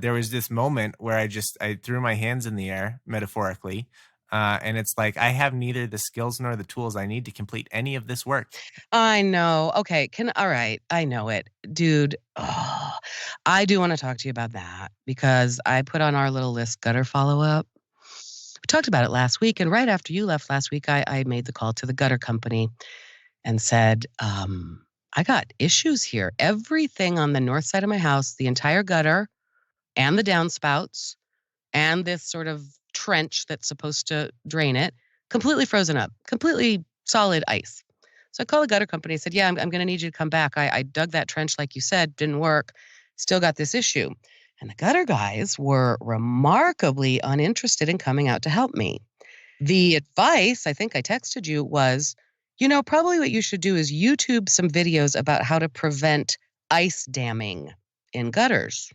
There was this moment where I threw my hands in the air, metaphorically, and it's like I have neither the skills nor the tools I need to complete any of this work. I know. Okay. All right. I know it. Dude, I do want to talk to you about that because I put on our little list gutter follow-up. We talked about it last week, and right after you left last week, I made the call to the gutter company and said, I got issues here. Everything on the north side of my house, the entire gutter and the downspouts and this sort of trench that's supposed to drain it, completely frozen up, completely solid ice. So I called the gutter company. I said, yeah, I'm going to need you to come back. I dug that trench like you said, didn't work. Still got this issue. And the gutter guys were remarkably uninterested in coming out to help me. The advice, I think I texted you, was, probably what you should do is YouTube some videos about how to prevent ice damming in gutters.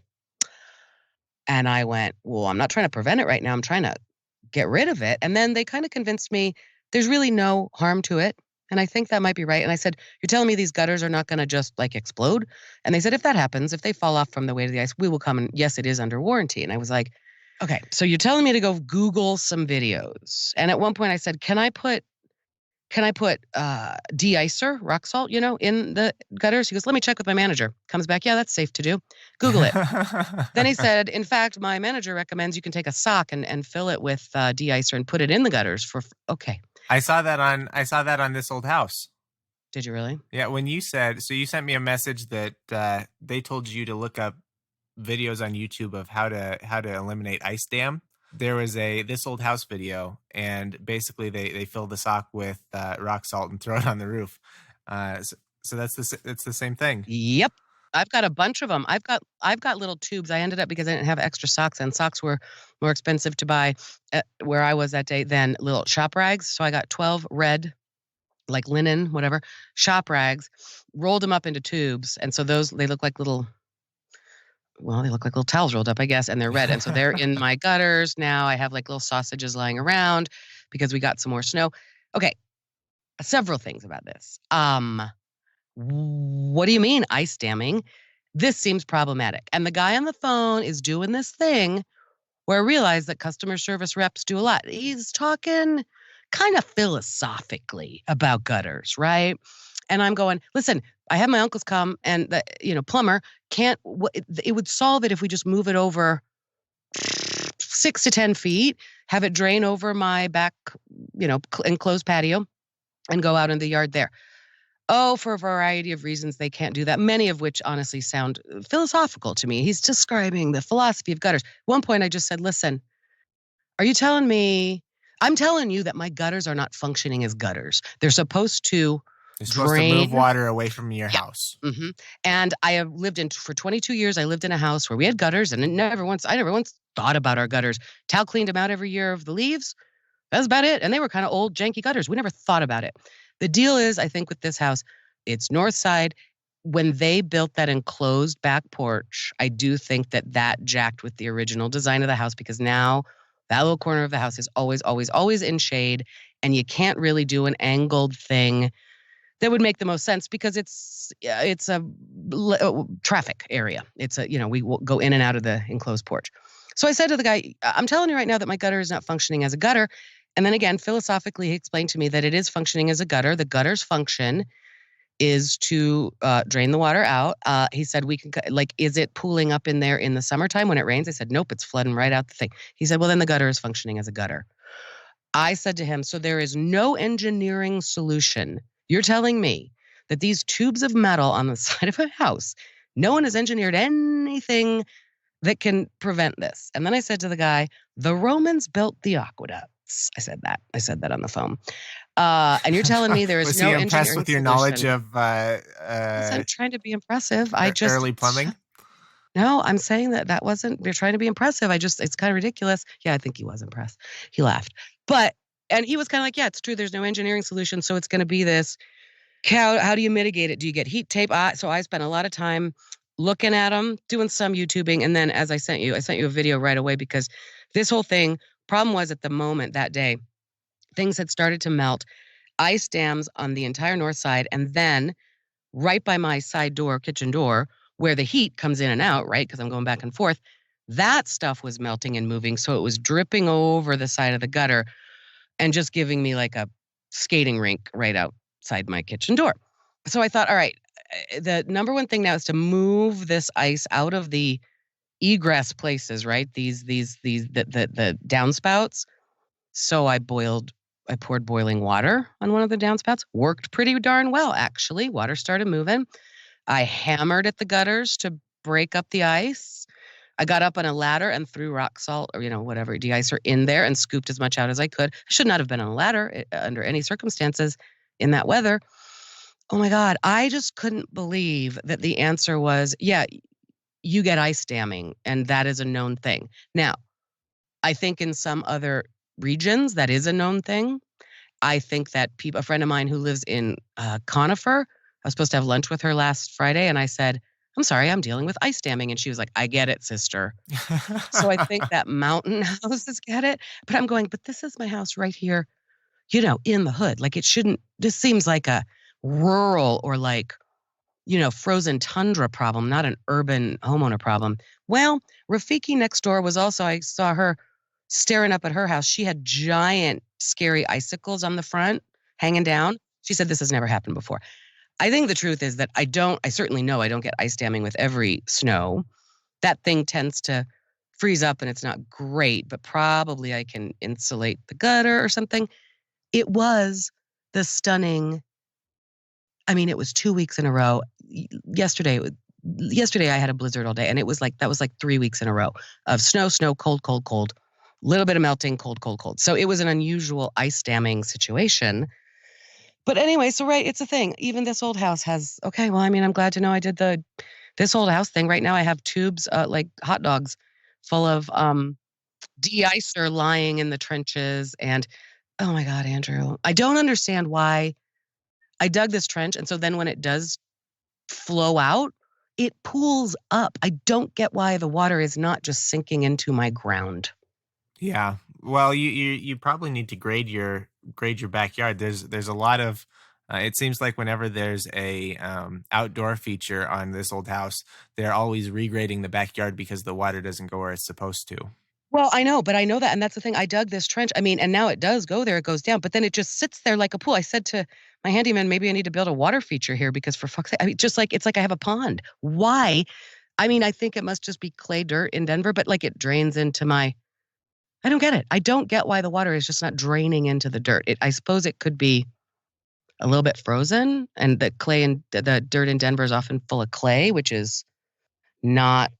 And I went, well, I'm not trying to prevent it right now. I'm trying to get rid of it. And then they kind of convinced me there's really no harm to it. And I think that might be right. And I said, you're telling me these gutters are not going to just like explode? And they said, if that happens, if they fall off from the weight of the ice, we will come and yes, it is under warranty. And I was like, okay, so you're telling me to go Google some videos. And at one point I said, can I put de-icer, rock salt, in the gutters? He goes, let me check with my manager. Comes back, yeah, that's safe to do. Google it. Then he said, in fact, my manager recommends you can take a sock and fill it with de-icer and put it in the gutters okay. I saw that on This Old House. Did you really? Yeah, when you sent me a message that they told you to look up videos on YouTube of how to eliminate ice dam. There was a This Old House video, and basically they fill the sock with rock salt and throw it on the roof. So that's the same thing. Yep. I've got a bunch of them. I've got little tubes. I ended up, because I didn't have extra socks, and socks were more expensive to buy where I was that day than little shop rags. So I got 12 red, like linen, whatever, shop rags, rolled them up into tubes. And so they look like little towels rolled up, I guess, and they're red. And so they're in my gutters now. I have like little sausages lying around because we got some more snow. Okay. Several things about this. What do you mean ice damming? This seems problematic. And the guy on the phone is doing this thing where I realize that customer service reps do a lot. He's talking kind of philosophically about gutters, right? And I'm going, listen, I have my uncles come and the plumber can't, it would solve it if we just move it over 6 to 10 feet, have it drain over my back enclosed patio and go out in the yard there. Oh, for a variety of reasons, they can't do that, many of which honestly sound philosophical to me. He's describing the philosophy of gutters. At one point, I just said, listen, are you telling me, I'm telling you that my gutters are not functioning as gutters. They're supposed to You're supposed drain. to move water away from your house. Mm-hmm. And I have lived for 22 years, I lived in a house where we had gutters, and I never once thought about our gutters. Tal cleaned them out every year of the leaves. That's about it. And they were kind of old, janky gutters. We never thought about it. The deal is, I think with this house, it's north side. When they built that enclosed back porch, I do think that jacked with the original design of the house, because now that little corner of the house is always, always, always in shade, and you can't really do an angled thing that would make the most sense, because it's a traffic area. It's we will go in and out of the enclosed porch. So I said to the guy, I'm telling you right now that my gutter is not functioning as a gutter. And then again, philosophically, he explained to me that it is functioning as a gutter. The gutter's function is to drain the water out. He said, we can, is it pooling up in there in the summertime when it rains? I said, nope, it's flooding right out the thing. He said, well, then the gutter is functioning as a gutter. I said to him, so there is no engineering solution. You're telling me that these tubes of metal on the side of a house, no one has engineered anything that can prevent this. And then I said to the guy, the Romans built the aqueducts. I said that on the phone. And you're telling me there is Was no he engineering impressed with your knowledge of I'm trying to be impressive. early plumbing? No, I'm saying that wasn't, you're trying to be impressive. It's kind of ridiculous. Yeah, I think he was impressed. He laughed. And he was kind of like, yeah, it's true. There's no engineering solution. So it's going to be this, how do you mitigate it? Do you get heat tape? So I spent a lot of time looking at them, doing some YouTubing. And then as I sent you a video right away, because this whole thing, problem was at the moment that day, things had started to melt, ice dams on the entire north side. And then right by my side door, kitchen door, where the heat comes in and out, right? Because I'm going back and forth, that stuff was melting and moving. So it was dripping over the side of the gutter and just giving me like a skating rink right outside my kitchen door. So I thought, all right, the number one thing now is to move this ice out of the egress places, right? The downspouts. So I poured boiling water on one of the downspouts. Worked pretty darn well, actually. Water started moving. I hammered at the gutters to break up the ice. I got up on a ladder and threw rock salt or, whatever, de-icer in there and scooped as much out as I could. I should not have been on a ladder under any circumstances in that weather. Oh my God. I just couldn't believe that the answer was, yeah, you get ice damming, and that is a known thing. Now, I think in some other regions that is a known thing. I think that a friend of mine who lives in Conifer, I was supposed to have lunch with her last Friday, and I said, I'm sorry, I'm dealing with ice damming. And she was like, I get it, sister. So I think that mountain houses get it. But I'm going, but this is my house right here, in the hood. Like this seems like a rural or frozen tundra problem, not an urban homeowner problem. Well, Rafiki next door was also, I saw her staring up at her house. She had giant, scary icicles on the front hanging down. She said, this has never happened before. I think the truth is that I certainly know I don't get ice damming with every snow. That thing tends to freeze up and it's not great, but probably I can insulate the gutter or something. It was the stunning, it was 2 weeks in a row. Yesterday I had a blizzard all day, and that was like 3 weeks in a row of snow, cold, cold, cold, little bit of melting, cold, cold, cold. So it was an unusual ice damming situation. But anyway, so right, it's a thing. Even this old house has, okay, well, I'm glad to know I did this old house thing. Right now I have tubes, like hot dogs, full of de-icer lying in the trenches. And oh my God, Andrew, I don't understand why I dug this trench. And so then when it does flow out, it pools up. I don't get why the water is not just sinking into my ground. Yeah. Well, you probably need to grade your backyard. There's a lot of it seems like whenever there's a outdoor feature on this old house, they're always regrading the backyard because the water doesn't go where it's supposed to. Well, I know that, and that's the thing. I dug this trench. And now it does go there. It goes down, but then it just sits there like a pool. I said to my handyman, maybe I need to build a water feature here, because for fuck's sake, it's like I have a pond. Why? I think it must just be clay dirt in Denver, but it drains into my I don't get it. I don't get why the water is just not draining into the dirt. I suppose it could be a little bit frozen, and the clay and the dirt in Denver is often full of clay, which is not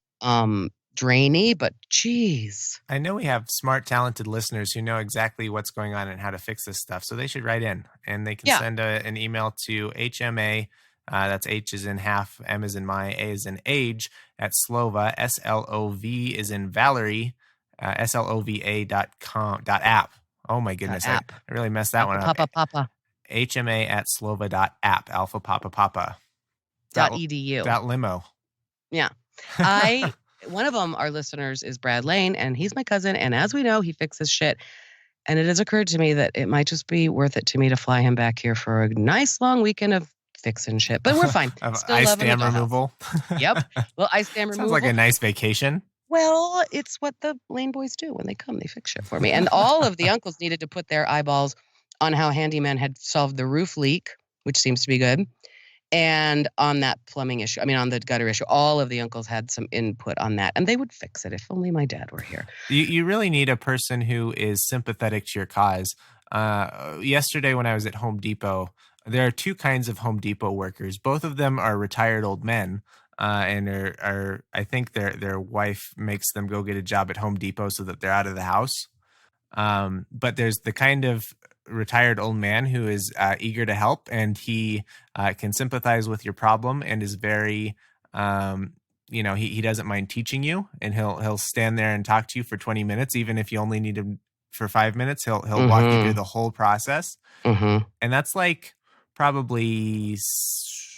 drainy, but geez. I know we have smart, talented listeners who know exactly what's going on and how to fix this stuff. So they should write in, and they can Yeah. send an email to HMA. That's H is in half, M is in my, A is in age, at Slova, SLOV is in Valerie, SLOVA.com.app. Oh my goodness. I really messed that one up. Papa. HMA at Slova.app, Alpha Papa Papa. .edu. Limo. Yeah. One of them, our listeners, is Brad Lane, and he's my cousin. And as we know, he fixes shit. And it has occurred to me that it might just be worth it to me to fly him back here for a nice long weekend of fixing shit. But we're fine. Still ice dam removal. Yep. Well, ice dam removal. Sounds like a nice vacation. Well, it's what the Lane boys do when they come. They fix shit for me. And all of the uncles needed to put their eyeballs on how Handyman had solved the roof leak, which seems to be good. And on that plumbing issue, on the gutter issue, all of the uncles had some input on that, and they would fix it if only my dad were here. You really need a person who is sympathetic to your cause. Yesterday when I was at Home Depot, there are two kinds of Home Depot workers. Both of them are retired old men, and are I think their wife makes them go get a job at Home Depot so that they're out of the house. But there's the kind of retired old man who is eager to help, and he can sympathize with your problem and is very he doesn't mind teaching you, and he'll stand there and talk to you for 20 minutes, even if you only need him for 5 minutes. He'll walk you through the whole process. And that's like probably,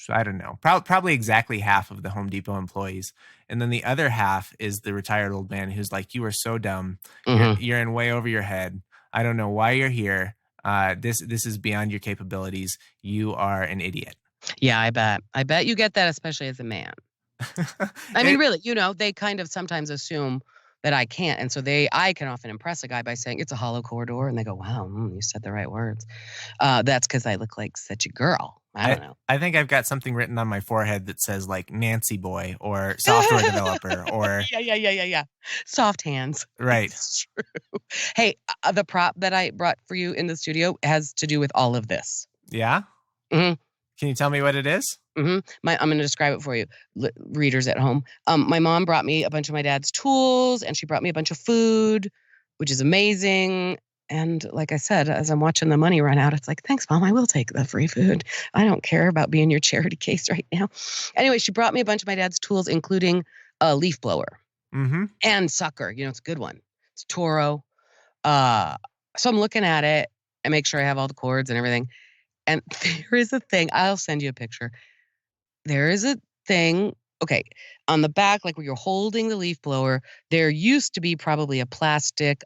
I don't know, probably exactly half of the Home Depot employees. And then the other half is the retired old man who's like, you are so dumb. You're in way over your head. I don't know why you're here. This is beyond your capabilities. You are an idiot. Yeah, I bet you get that, especially as a man. Really, they kind of sometimes assume that I can't. And so I can often impress a guy by saying it's a hollow corridor. And they go, wow, you said the right words. That's because I look like such a girl. I don't know. I think I've got something written on my forehead that says like Nancy boy or software developer or. Yeah. Soft hands. Right. It's true. Hey, the prop that I brought for you in the studio has to do with all of this. Yeah? Mm-hmm. Can you tell me what it is? I'm going to describe it for you, readers at home. My mom brought me a bunch of my dad's tools, and she brought me a bunch of food, which is amazing. And like I said, as I'm watching the money run out, it's like, thanks, Mom. I will take the free food. I don't care about being your charity case right now. Anyway, she brought me a bunch of my dad's tools, including a leaf blower and sucker. It's a good one. It's Toro. So I'm looking at it and make sure I have all the cords and everything. And there is a thing. I'll send you a picture. There is a thing. Okay. On the back, like where you're holding the leaf blower, there used to be probably a plastic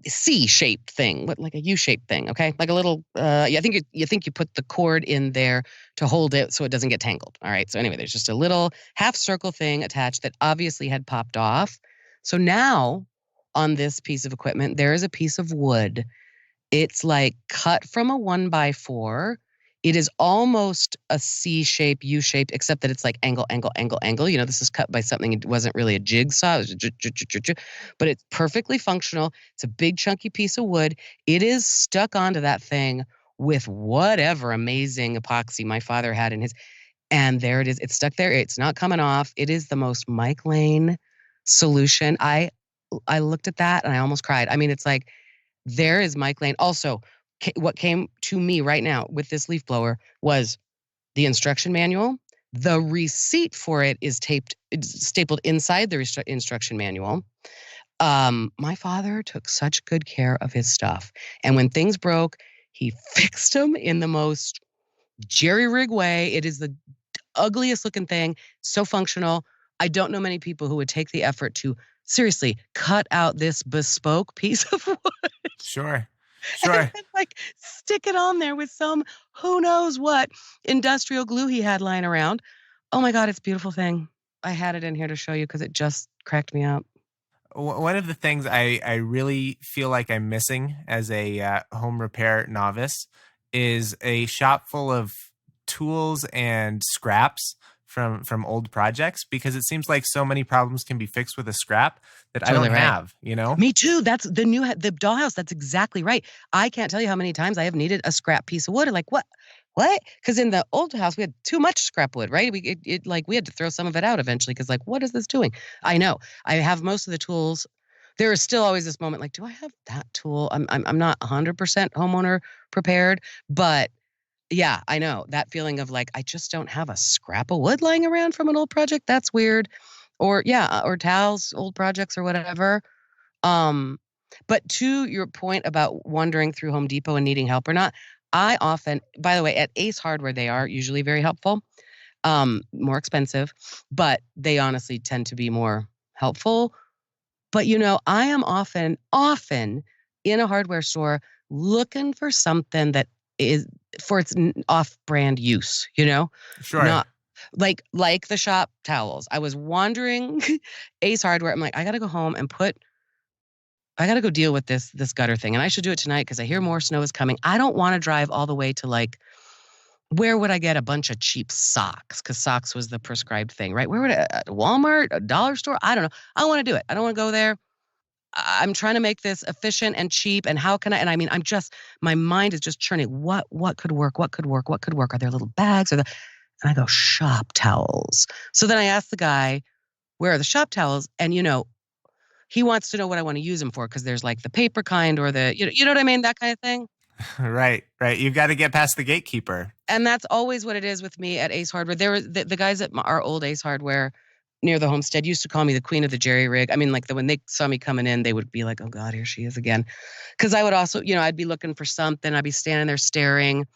C-shaped thing, like a U-shaped thing. Okay. Like a little, I think you put the cord in there to hold it so it doesn't get tangled. All right. So anyway, there's just a little half circle thing attached that obviously had popped off. So now on this piece of equipment, there is a piece of wood. It's like cut from a 1x4. It is almost a C-shape, U-shaped, except that it's like angle. This is cut by something. It wasn't really a jigsaw, but it's perfectly functional. It's a big chunky piece of wood. It is stuck onto that thing with whatever amazing epoxy my father had in his. And there it is. It's stuck there. It's not coming off. It is the most Mike Lane solution. I looked at that and I almost cried. It's like, there is Mike Lane. Also, what came to me right now with this leaf blower was the instruction manual. The receipt for it is stapled inside the instruction manual. My father took such good care of his stuff. And when things broke, he fixed them in the most jerry-rig way. It is the ugliest looking thing, so functional. I don't know many people who would take the effort to seriously cut out this bespoke piece of wood. Sure. And like stick it on there with some who knows what industrial glue he had lying around. Oh my God, it's a beautiful thing. I had it in here to show you because it just cracked me up. One of the things I really feel like I'm missing as a home repair novice is a shop full of tools and scraps from old projects, because it seems like so many problems can be fixed with a scrap that Totally I don't right. have, you know? Me too. That's the dollhouse. That's exactly right. I can't tell you how many times I have needed a scrap piece of wood. Or like, what? Because in the old house, we had too much scrap wood, right? We had to throw some of it out eventually because, like, what is this doing? I know. I have most of the tools. There is still always this moment like, do I have that tool? I'm not 100% homeowner prepared, but yeah, I know that feeling of like, I just don't have a scrap of wood lying around from an old project. That's weird. Or towels, old projects or whatever. But to your point about wandering through Home Depot and needing help or not, I often, by the way, at Ace Hardware, they are usually very helpful, more expensive, but they honestly tend to be more helpful. But, I am often in a hardware store looking for something that is for its off-brand use, Sure. not like the shop towels. I was wandering Ace Hardware. I'm like, I got to go home and I got to go deal with this gutter thing. And I should do it tonight because I hear more snow is coming. I don't want to drive all the way to like, where would I get a bunch of cheap socks? Because socks was the prescribed thing, right? Where would Walmart, a dollar store? I don't know. I want to do it. I don't want to go there. I'm trying to make this efficient and cheap. And how can I? And I mean, my mind is just churning. What could work? What could work? What could work? Are there little bags? And I go, shop towels. So then I asked the guy, where are the shop towels? And, he wants to know what I want to use them for because there's like the paper kind or the, you know what I mean? That kind of thing. Right. You've got to get past the gatekeeper. And that's always what it is with me at Ace Hardware. There was the guys at our old Ace Hardware near the homestead used to call me the queen of the jerry rig. I mean, like when they saw me coming in, they would be like, oh God, here she is again. Because I would also, I'd be looking for something. I'd be standing there staring.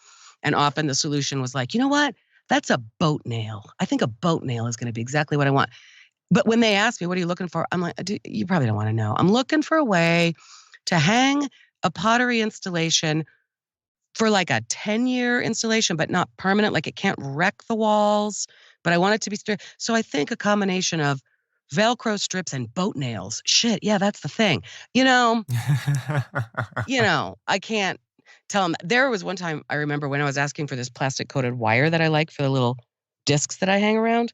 And often the solution was like, you know what? That's a boat nail. I think a boat nail is going to be exactly what I want. But when they ask me, what are you looking for? I'm like, you probably don't want to know. I'm looking for a way to hang a pottery installation for like a 10-year installation, but not permanent. Like it can't wreck the walls, but I want it to be so I think a combination of Velcro strips and boat nails. Shit, yeah, that's the thing. I can't tell them. There was one time I remember when I was asking for this plastic coated wire that I like for the little discs that I hang around.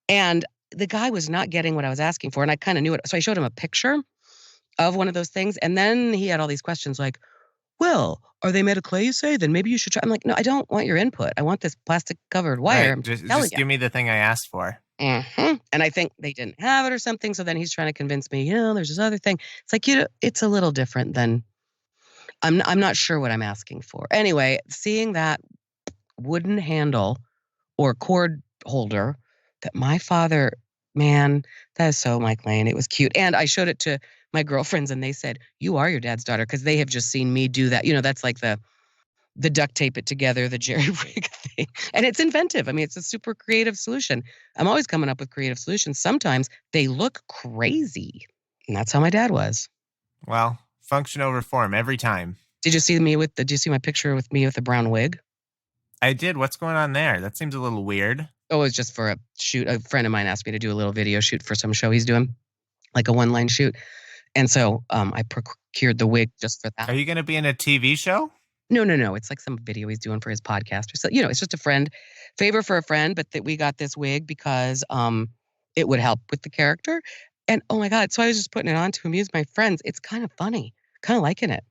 And the guy was not getting what I was asking for. And I kind of knew it. So I showed him a picture of one of those things. And then he had all these questions like, well, are they made of clay, you say? Then maybe you should try. I'm like, no, I don't want your input. I want this plastic covered wire. Right. Just give me the thing I asked for. Mm-hmm. And I think they didn't have it or something. So then he's trying to convince me, there's this other thing. It's like, it's a little different than, I'm not sure what I'm asking for. Anyway, seeing that wooden handle or cord holder that my father, man, that is so Mike Lane. It was cute. And I showed it to my girlfriends and they said, you are your dad's daughter, because they have just seen me do that. That's like the duct tape it together, the jerry rig thing. And it's inventive. I mean, it's a super creative solution. I'm always coming up with creative solutions. Sometimes they look crazy. And that's how my dad was. Well, function over form every time. Did you see my picture with me with a brown wig? I did. What's going on there? That seems a little weird. Oh, it was just for a shoot. A friend of mine asked me to do a little video shoot for some show he's doing, like a one-line shoot. And so I procured the wig just for that. Are you going to be in a TV show? No. It's like some video he's doing for his podcast. So, it's just a favor for a friend, but that we got this wig because it would help with the character. And oh my God. So I was just putting it on to amuse my friends. It's kind of funny, kind of liking it.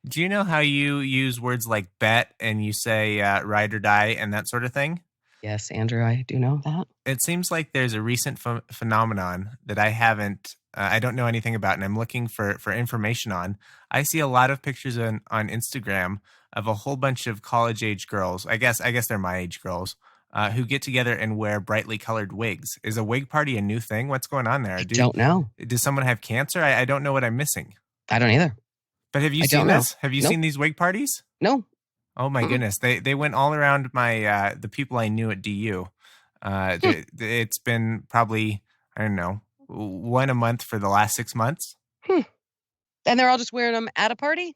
Do you know how you use words like bet and you say ride or die and that sort of thing? Yes, Andrew, I do know that. It seems like there's a recent phenomenon that I don't know anything about, and I'm looking for information on. I see a lot of pictures on Instagram of a whole bunch of college-age girls. I guess they're my age girls who get together and wear brightly colored wigs. Is a wig party a new thing? What's going on there? I don't know. Does someone have cancer? I don't know what I'm missing. I don't either. But have you seen this? Have you seen these wig parties? No. Oh my goodness. They went all around my the people I knew at DU. It's been probably, I don't know, one a month for the last 6 months. And they're all just wearing them at a party?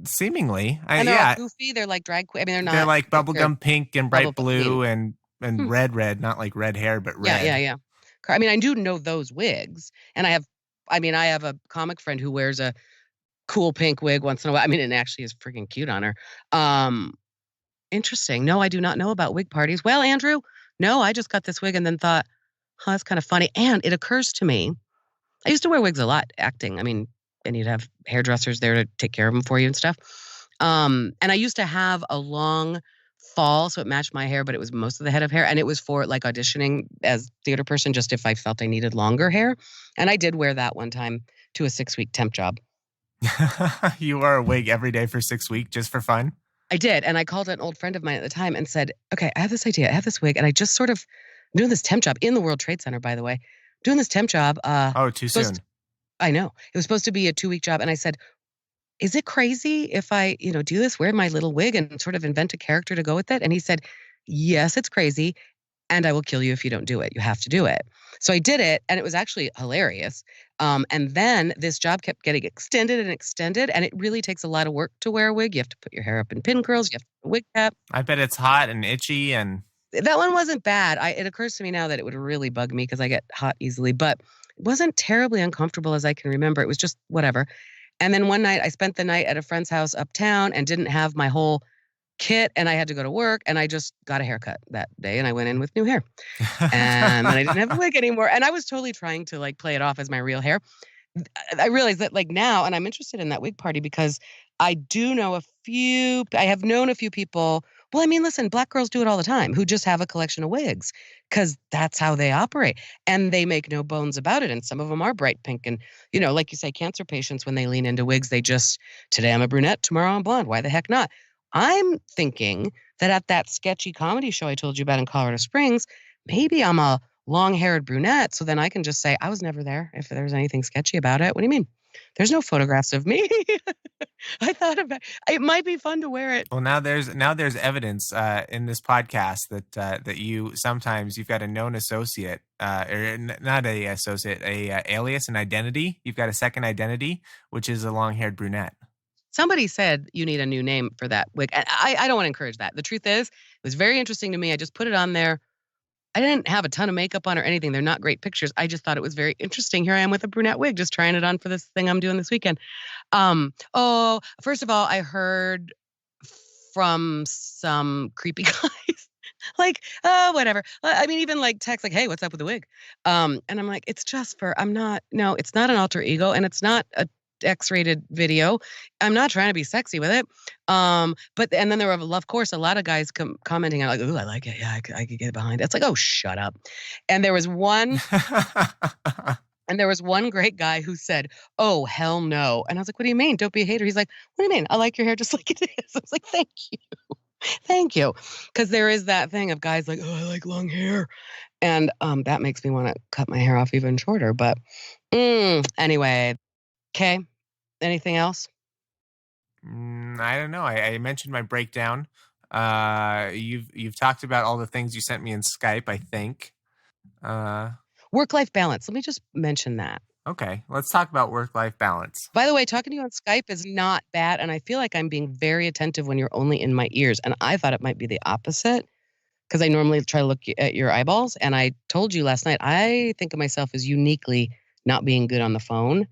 Seemingly. And they're all goofy. They're like drag queen. I mean, they're not. They're like bubblegum pink and bright blue and red, not like red hair, but red. Yeah. I mean, I do know those wigs. And I have a comic friend who wears a cool pink wig once in a while. I mean, it actually is freaking cute on her. Interesting. No, I do not know about wig parties. Well, Andrew, No, I just got this wig and then thought, huh, that's kind of funny. And it occurs to me, I used to wear wigs a lot acting. I mean, and you'd have hairdressers there to take care of them for you and stuff. And I used to have a long fall, so it matched my hair, but it was most of the head of hair. And it was for like auditioning as theater person, just if I felt I needed longer hair. And I did wear that one time to a 6-week temp job. You wore a wig every day for 6 weeks just for fun? I did. And I called an old friend of mine at the time and said, okay, I have this idea. I have this wig. And I just sort of I'm doing this temp job in the World Trade Center, by the way. Doing this temp job. Oh, too soon. I know. It was supposed to be a 2-week job. And I said, is it crazy if I, do this, wear my little wig and sort of invent a character to go with it? And he said, yes, it's crazy. And I will kill you if you don't do it. You have to do it. So I did it, and it was actually hilarious. And then this job kept getting extended and extended, and it really takes a lot of work to wear a wig. You have to put your hair up in pin curls. You have to put a wig cap. I bet it's hot and itchy and... That one wasn't bad. It occurs to me now that it would really bug me because I get hot easily, but it wasn't terribly uncomfortable as I can remember. It was just whatever. And then one night I spent the night at a friend's house uptown and didn't have my whole kit, and I had to go to work, and I just got a haircut that day, and I went in with new hair. And then I didn't have a wig anymore. And I was totally trying to like play it off as my real hair. I realized that like now, and I'm interested in that wig party because I have known a few people. Well, I mean, listen, Black girls do it all the time who just have a collection of wigs because that's how they operate. And they make no bones about it. And some of them are bright pink. And, like you say, cancer patients, when they lean into wigs, today I'm a brunette, tomorrow I'm blonde. Why the heck not? I'm thinking that at that sketchy comedy show I told you about in Colorado Springs, maybe I'm a long-haired brunette, so then I can just say, I was never there if there's anything sketchy about it. What do you mean? There's no photographs of me. I thought about it. Might be fun to wear it. Well, now there's evidence in this podcast that you've got a known associate, or not a associate, a alias, an identity. You've got a second identity, which is a long-haired brunette. Somebody said you need a new name for that wig. And I don't want to encourage that. The truth is, it was very interesting to me. I just put it on there. I didn't have a ton of makeup on or anything. They're not great pictures. I just thought it was very interesting. Here I am with a brunette wig, just trying it on for this thing I'm doing this weekend. First of all, I heard from some creepy guys, like, whatever. I mean, even like text, like, hey, what's up with the wig? And I'm like, it's just it's not an alter ego, and it's not a X-rated video. I'm not trying to be sexy with it. And then there were, of course, a lot of guys commenting on like, ooh, I like it. Yeah, I could get behind it. It's like, oh, shut up. And there was one great guy who said, oh, hell no. And I was like, what do you mean? Don't be a hater. He's like, what do you mean? I like your hair just like it is. I was like, thank you. Thank you. Because there is that thing of guys like, oh, I like long hair. And that makes me want to cut my hair off even shorter. But anyway. Okay. Anything else? I don't know. I mentioned my breakdown. You've talked about all the things you sent me in Skype, I think. Work-life balance. Let me just mention that. Okay. Let's talk about work-life balance. By the way, talking to you on Skype is not bad, and I feel like I'm being very attentive when you're only in my ears, and I thought it might be the opposite because I normally try to look at your eyeballs, and I told you last night, I think of myself as uniquely not being good on the phone.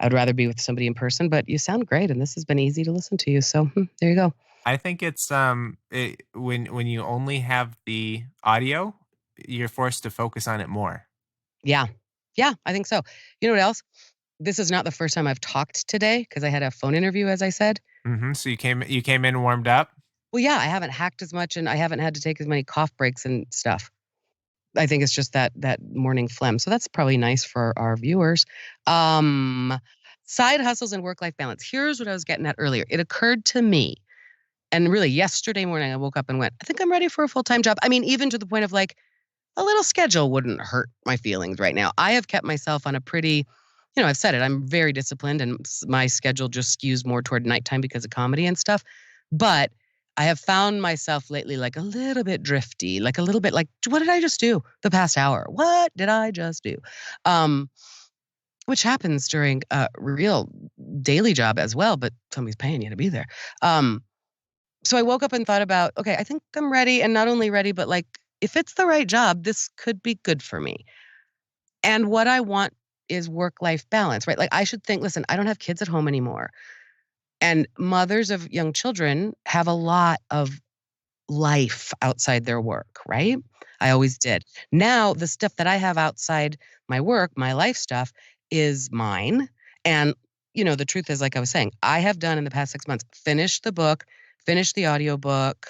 I would rather be with somebody in person, but you sound great, and this has been easy to listen to you. So there you go. I think it's when you only have the audio, you're forced to focus on it more. Yeah, I think so. You know what else? This is not the first time I've talked today because I had a phone interview, as I said. Mm-hmm. So you came in warmed up. Well, yeah, I haven't hacked as much, and I haven't had to take as many cough breaks and stuff. I think it's just that morning phlegm. So that's probably nice for our viewers. Side hustles and work-life balance. Here's what I was getting at earlier. It occurred to me, and really yesterday morning I woke up and went, I think I'm ready for a full-time job. I mean, even to the point of like a little schedule wouldn't hurt my feelings right now. I have kept myself on a pretty, I've said it, I'm very disciplined, and my schedule just skews more toward nighttime because of comedy and stuff. But I have found myself lately like a little bit drifty, like a little bit like, what did I just do the past hour? What did I just do? Which happens during a real daily job as well, but somebody's paying you to be there. So I woke up and thought about, okay, I think I'm ready, and not only ready, but like if it's the right job, this could be good for me. And what I want is work-life balance, right? Like I should think, listen, I don't have kids at home anymore. And mothers of young children have a lot of life outside their work, right? I always did. Now, the stuff that I have outside my work, my life stuff, is mine. And, the truth is, like I was saying, I have done in the past 6 months, finished the book, finished the audiobook,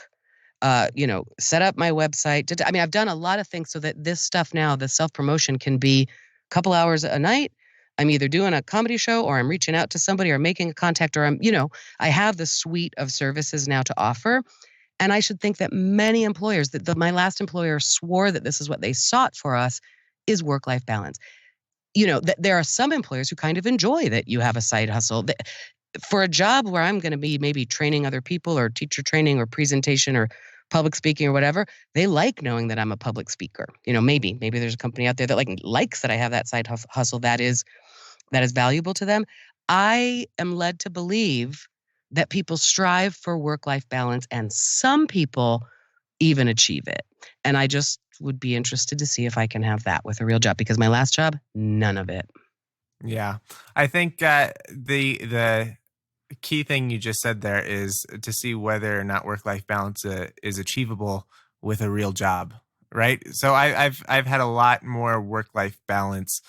set up my website. I've done a lot of things so that this stuff now, the self-promotion, can be a couple hours a night. I'm either doing a comedy show or I'm reaching out to somebody or making a contact or I have the suite of services now to offer. And I should think that many employers, my last employer swore that this is what they sought for us, is work-life balance. There are some employers who kind of enjoy that you have a side hustle. For a job where I'm going to be maybe training other people or teacher training or presentation or public speaking or whatever, they like knowing that I'm a public speaker. Maybe there's a company out there that likes that I have that side hustle that is valuable to them. I am led to believe that people strive for work-life balance, and some people even achieve it. And I just would be interested to see if I can have that with a real job, because my last job, none of it. Yeah. I think the key thing you just said there is to see whether or not work-life balance is achievable with a real job, right? So I've had a lot more work-life balance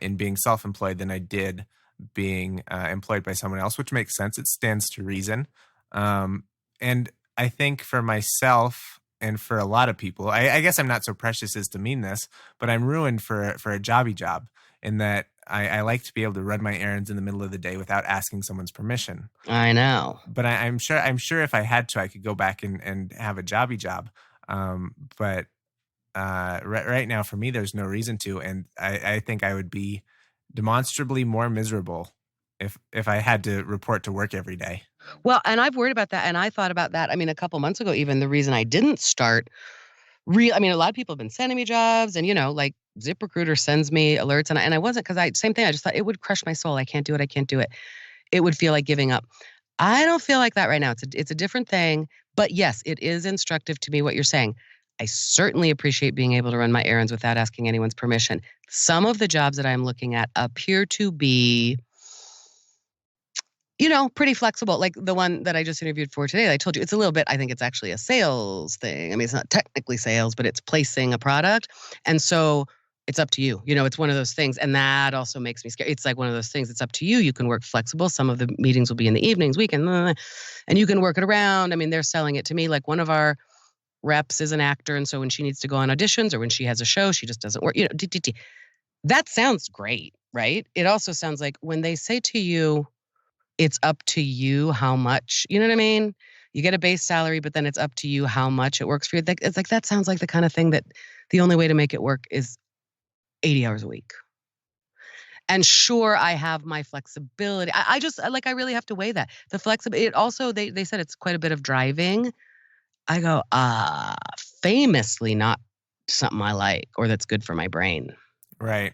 in being self-employed than I did being employed by someone else, which makes sense. It stands to reason. And I think for myself and for a lot of people, I guess I'm not so precious as to mean this, but I'm ruined for a jobby-job in that I like to be able to run my errands in the middle of the day without asking someone's permission. I know. But I'm sure if I had to, I could go back and have a jobby-job. But right now, for me, there's no reason to. And I think I would be demonstrably more miserable if I had to report to work every day. Well, and I've worried about that. And I thought about that. A couple months ago, even the reason I didn't start a lot of people have been sending me jobs and, like ZipRecruiter sends me alerts and I wasn't, because same thing. I just thought it would crush my soul. I can't do it. It would feel like giving up. I don't feel like that right now. It's a different thing, but yes, it is instructive to me what you're saying. I certainly appreciate being able to run my errands without asking anyone's permission. Some of the jobs that I'm looking at appear to be, pretty flexible. Like the one that I just interviewed for today, I told you it's a little bit, I think it's actually a sales thing. It's not technically sales, but it's placing a product. And so it's up to you. It's one of those things. And that also makes me scared. It's like one of those things. It's up to you. You can work flexible. Some of the meetings will be in the evenings, weekend, and you can work it around. They're selling it to me. Like one of our reps is an actor. And so when she needs to go on auditions or when she has a show, she just doesn't work. That sounds great, right? It also sounds like when they say to you, it's up to you how much, you know what I mean? You get a base salary, but then it's up to you how much it works for you. It's like, that sounds like the kind of thing that the only way to make it work is 80 hours a week. And sure, I have my flexibility. I really have to weigh that. The flexibility, it also, they said it's quite a bit of driving. I go, famously not something I like or that's good for my brain. Right.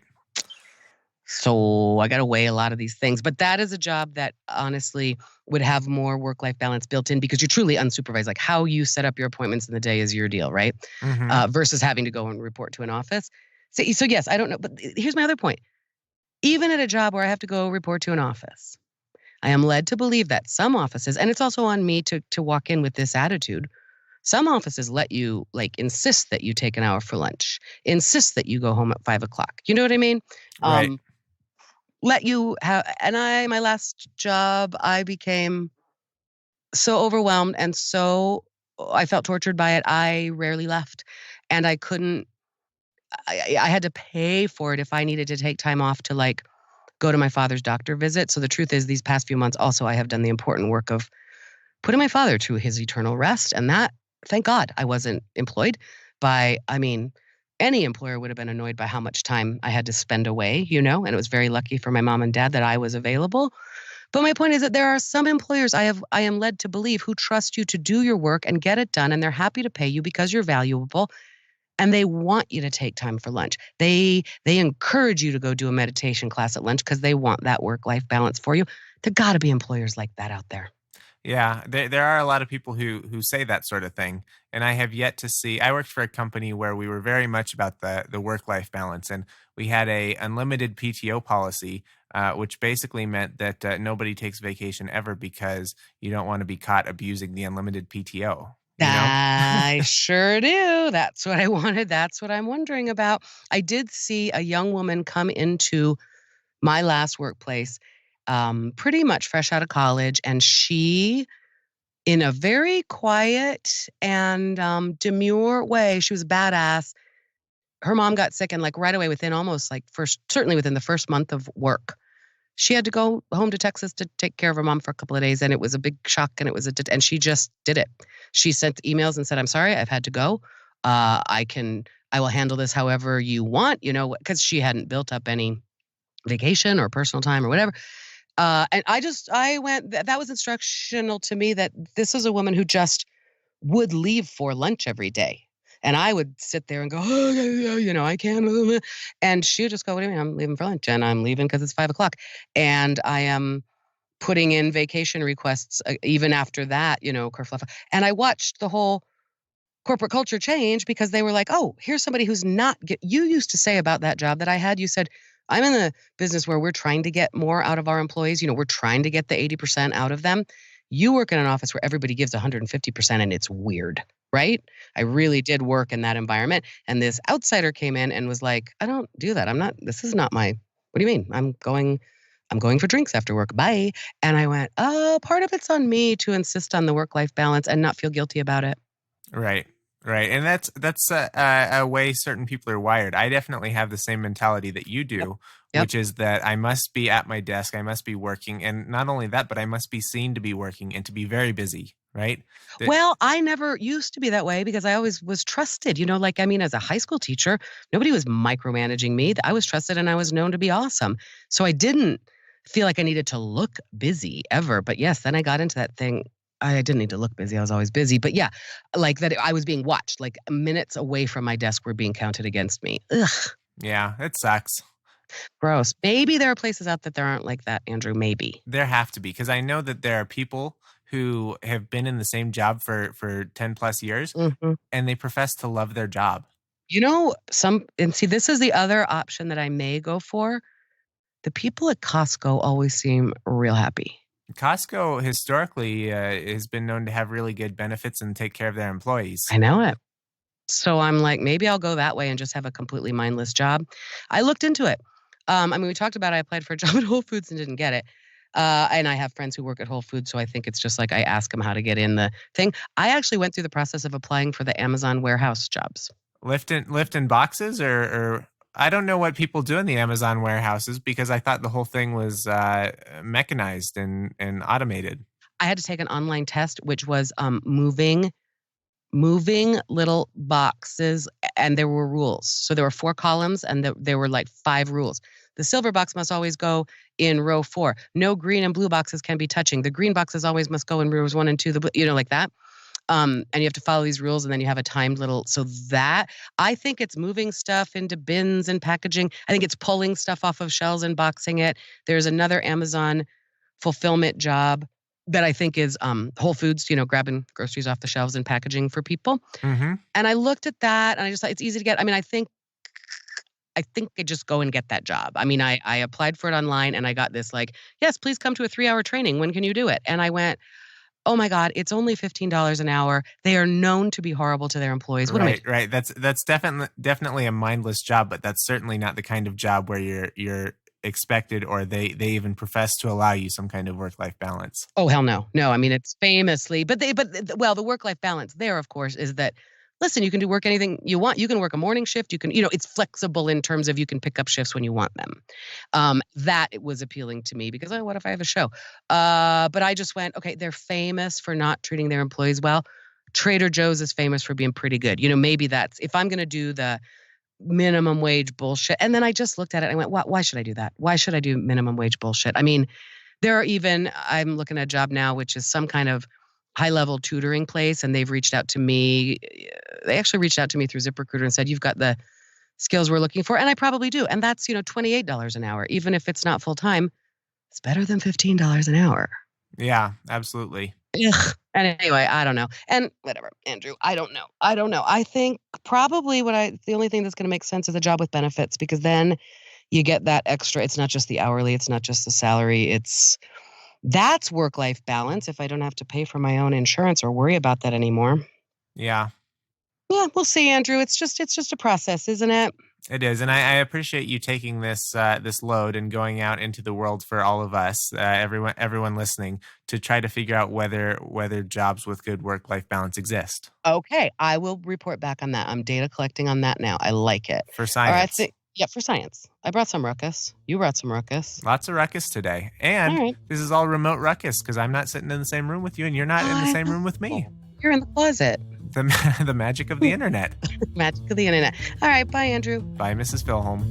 So I got to weigh a lot of these things. But that is a job that honestly would have more work-life balance built in because you're truly unsupervised. Like how you set up your appointments in the day is your deal, right? Mm-hmm. Versus having to go and report to an office. So yes, I don't know. But here's my other point. Even at a job where I have to go report to an office, I am led to believe that some offices, and it's also on me to walk in with this attitude, some offices let you insist that you take an hour for lunch, insist that you go home at 5 o'clock. You know what I mean? Right. Let you have, and my last job, I became so overwhelmed and I felt tortured by it. I rarely left and I had to pay for it if I needed to take time off to go to my father's doctor visit. So the truth is these past few months also I have done the important work of putting my father to his eternal rest. And that, thank God, I wasn't employed by, any employer would have been annoyed by how much time I had to spend away, and it was very lucky for my mom and dad that I was available. But my point is that there are some employers I am led to believe who trust you to do your work and get it done, and they're happy to pay you because you're valuable, and they want you to take time for lunch. They encourage you to go do a meditation class at lunch because they want that work-life balance for you. There got to be employers like that out there. Yeah, there are a lot of people who say that sort of thing, and I have yet to see. I worked for a company where we were very much about the work-life balance, and we had a unlimited PTO policy, which basically meant that nobody takes vacation ever because you don't want to be caught abusing the unlimited PTO. you know? I sure do. That's what I wanted. That's what I'm wondering about. I did see a young woman come into my last workplace, pretty much fresh out of college, and she, in a very quiet and demure way, she was badass. Her mom got sick, and like right away, within almost like certainly within the first month of work, she had to go home to Texas to take care of her mom for a couple of days, and it was a big shock, and it was and she just did it. She sent emails and said, "I'm sorry, I've had to go. I will handle this however you want," because she hadn't built up any vacation or personal time or whatever. And I went, that was instructional to me that this is a woman who just would leave for lunch every day. And I would sit there and go, oh, I can't. And she would just go, what do you mean? I'm leaving for lunch, and I'm leaving because it's 5:00. And I am putting in vacation requests even after that, kerfluffle. And I watched the whole corporate culture change because they were like, oh, here's somebody who's not, you used to say about that job that I had, you said, I'm in the business where we're trying to get more out of our employees. We're trying to get the 80% out of them. You work in an office where everybody gives 150% and it's weird, right? I really did work in that environment. And this outsider came in and was like, I don't do that. This is not my, what do you mean? I'm going for drinks after work. Bye. And I went, oh, part of it's on me to insist on the work-life balance and not feel guilty about it. Right. Right. And that's a way certain people are wired. I definitely have the same mentality that you do, Yep. which is that I must be at my desk. I must be working. And not only that, but I must be seen to be working and to be very busy. Right. Well, I never used to be that way because I always was trusted, as a high school teacher, nobody was micromanaging me. I was trusted and I was known to be awesome. So I didn't feel like I needed to look busy ever. But yes, then I got into that thing. I didn't need to look busy. I was always busy. But yeah, like that I was being watched, like minutes away from my desk were being counted against me. Ugh. Yeah, it sucks. Gross. Maybe there are places out that there aren't like that, Andrew. Maybe. There have to be, because I know that there are people who have been in the same job for 10 plus years, Mm-hmm. and they profess to love their job. See, this is the other option that I may go for. The people at Costco always seem real happy. Costco historically has been known to have really good benefits and take care of their employees. I know it. So I'm like, maybe I'll go that way and just have a completely mindless job. I looked into it. We talked about I applied for a job at Whole Foods and didn't get it. And I have friends who work at Whole Foods, so I think it's just like I ask them how to get in the thing. I actually went through the process of applying for the Amazon warehouse jobs. Lifting boxes, or I don't know what people do in the Amazon warehouses, because I thought the whole thing was mechanized and automated. I had to take an online test, which was moving little boxes, and there were rules. So there were 4 columns, and there were like 5 rules. The silver box must always go in row 4. No green and blue boxes can be touching. The green boxes always must go in rows 1 and 2, like that. And you have to follow these rules, and then you have a timed little, so that, I think it's moving stuff into bins and packaging. I think it's pulling stuff off of shelves and boxing it. There's another Amazon fulfillment job that I think is Whole Foods, grabbing groceries off the shelves and packaging for people. Mm-hmm. And I looked at that and I just thought it's easy to get. I think I just go and get that job. I applied for it online and I got this like, yes, please come to a 3-hour training. When can you do it? And I went, oh my God, it's only $15 an hour. They are known to be horrible to their employees. Right. That's definitely a mindless job, but that's certainly not the kind of job where you're expected, or they even profess to allow you some kind of work-life balance. Oh, hell no. No, it's famously, the work-life balance there, of course, is that, listen, you can work anything you want. You can work a morning shift. You can, it's flexible in terms of you can pick up shifts when you want them. That it was appealing to me because, what if I have a show? But I just went, okay, they're famous for not treating their employees well. Trader Joe's is famous for being pretty good. Maybe that's, if I'm going to do the minimum wage bullshit. And then I just looked at it and I went, why should I do that? Why should I do minimum wage bullshit? There are even, I'm looking at a job now, which is some kind of high-level tutoring place, and they've reached out to me. They actually reached out to me through ZipRecruiter and said, you've got the skills we're looking for. And I probably do. And that's, $28 an hour. Even if it's not full-time, it's better than $15 an hour. Yeah, absolutely. Ugh. And anyway, I don't know. And whatever, Andrew, I don't know. I think probably the only thing that's going to make sense is a job with benefits, because then you get that extra. It's not just the hourly. It's not just the salary. That's work-life balance if I don't have to pay for my own insurance or worry about that anymore. Yeah. Yeah, we'll see, Andrew. It's just a process, isn't it? It is, and I appreciate you taking this this load and going out into the world for all of us, everyone listening, to try to figure out whether jobs with good work-life balance exist. Okay, I will report back on that. I'm data collecting on that now. I like it. For All right, science. yeah, for science. I brought some ruckus. You brought some ruckus. Lots of ruckus today. And All right. this is all remote ruckus because I'm not sitting in the same room with you and you're not in the same room with me. You're in the closet. The magic of the internet. Magic of the internet. All right, bye, Andrew. Bye, Mrs. Filholm.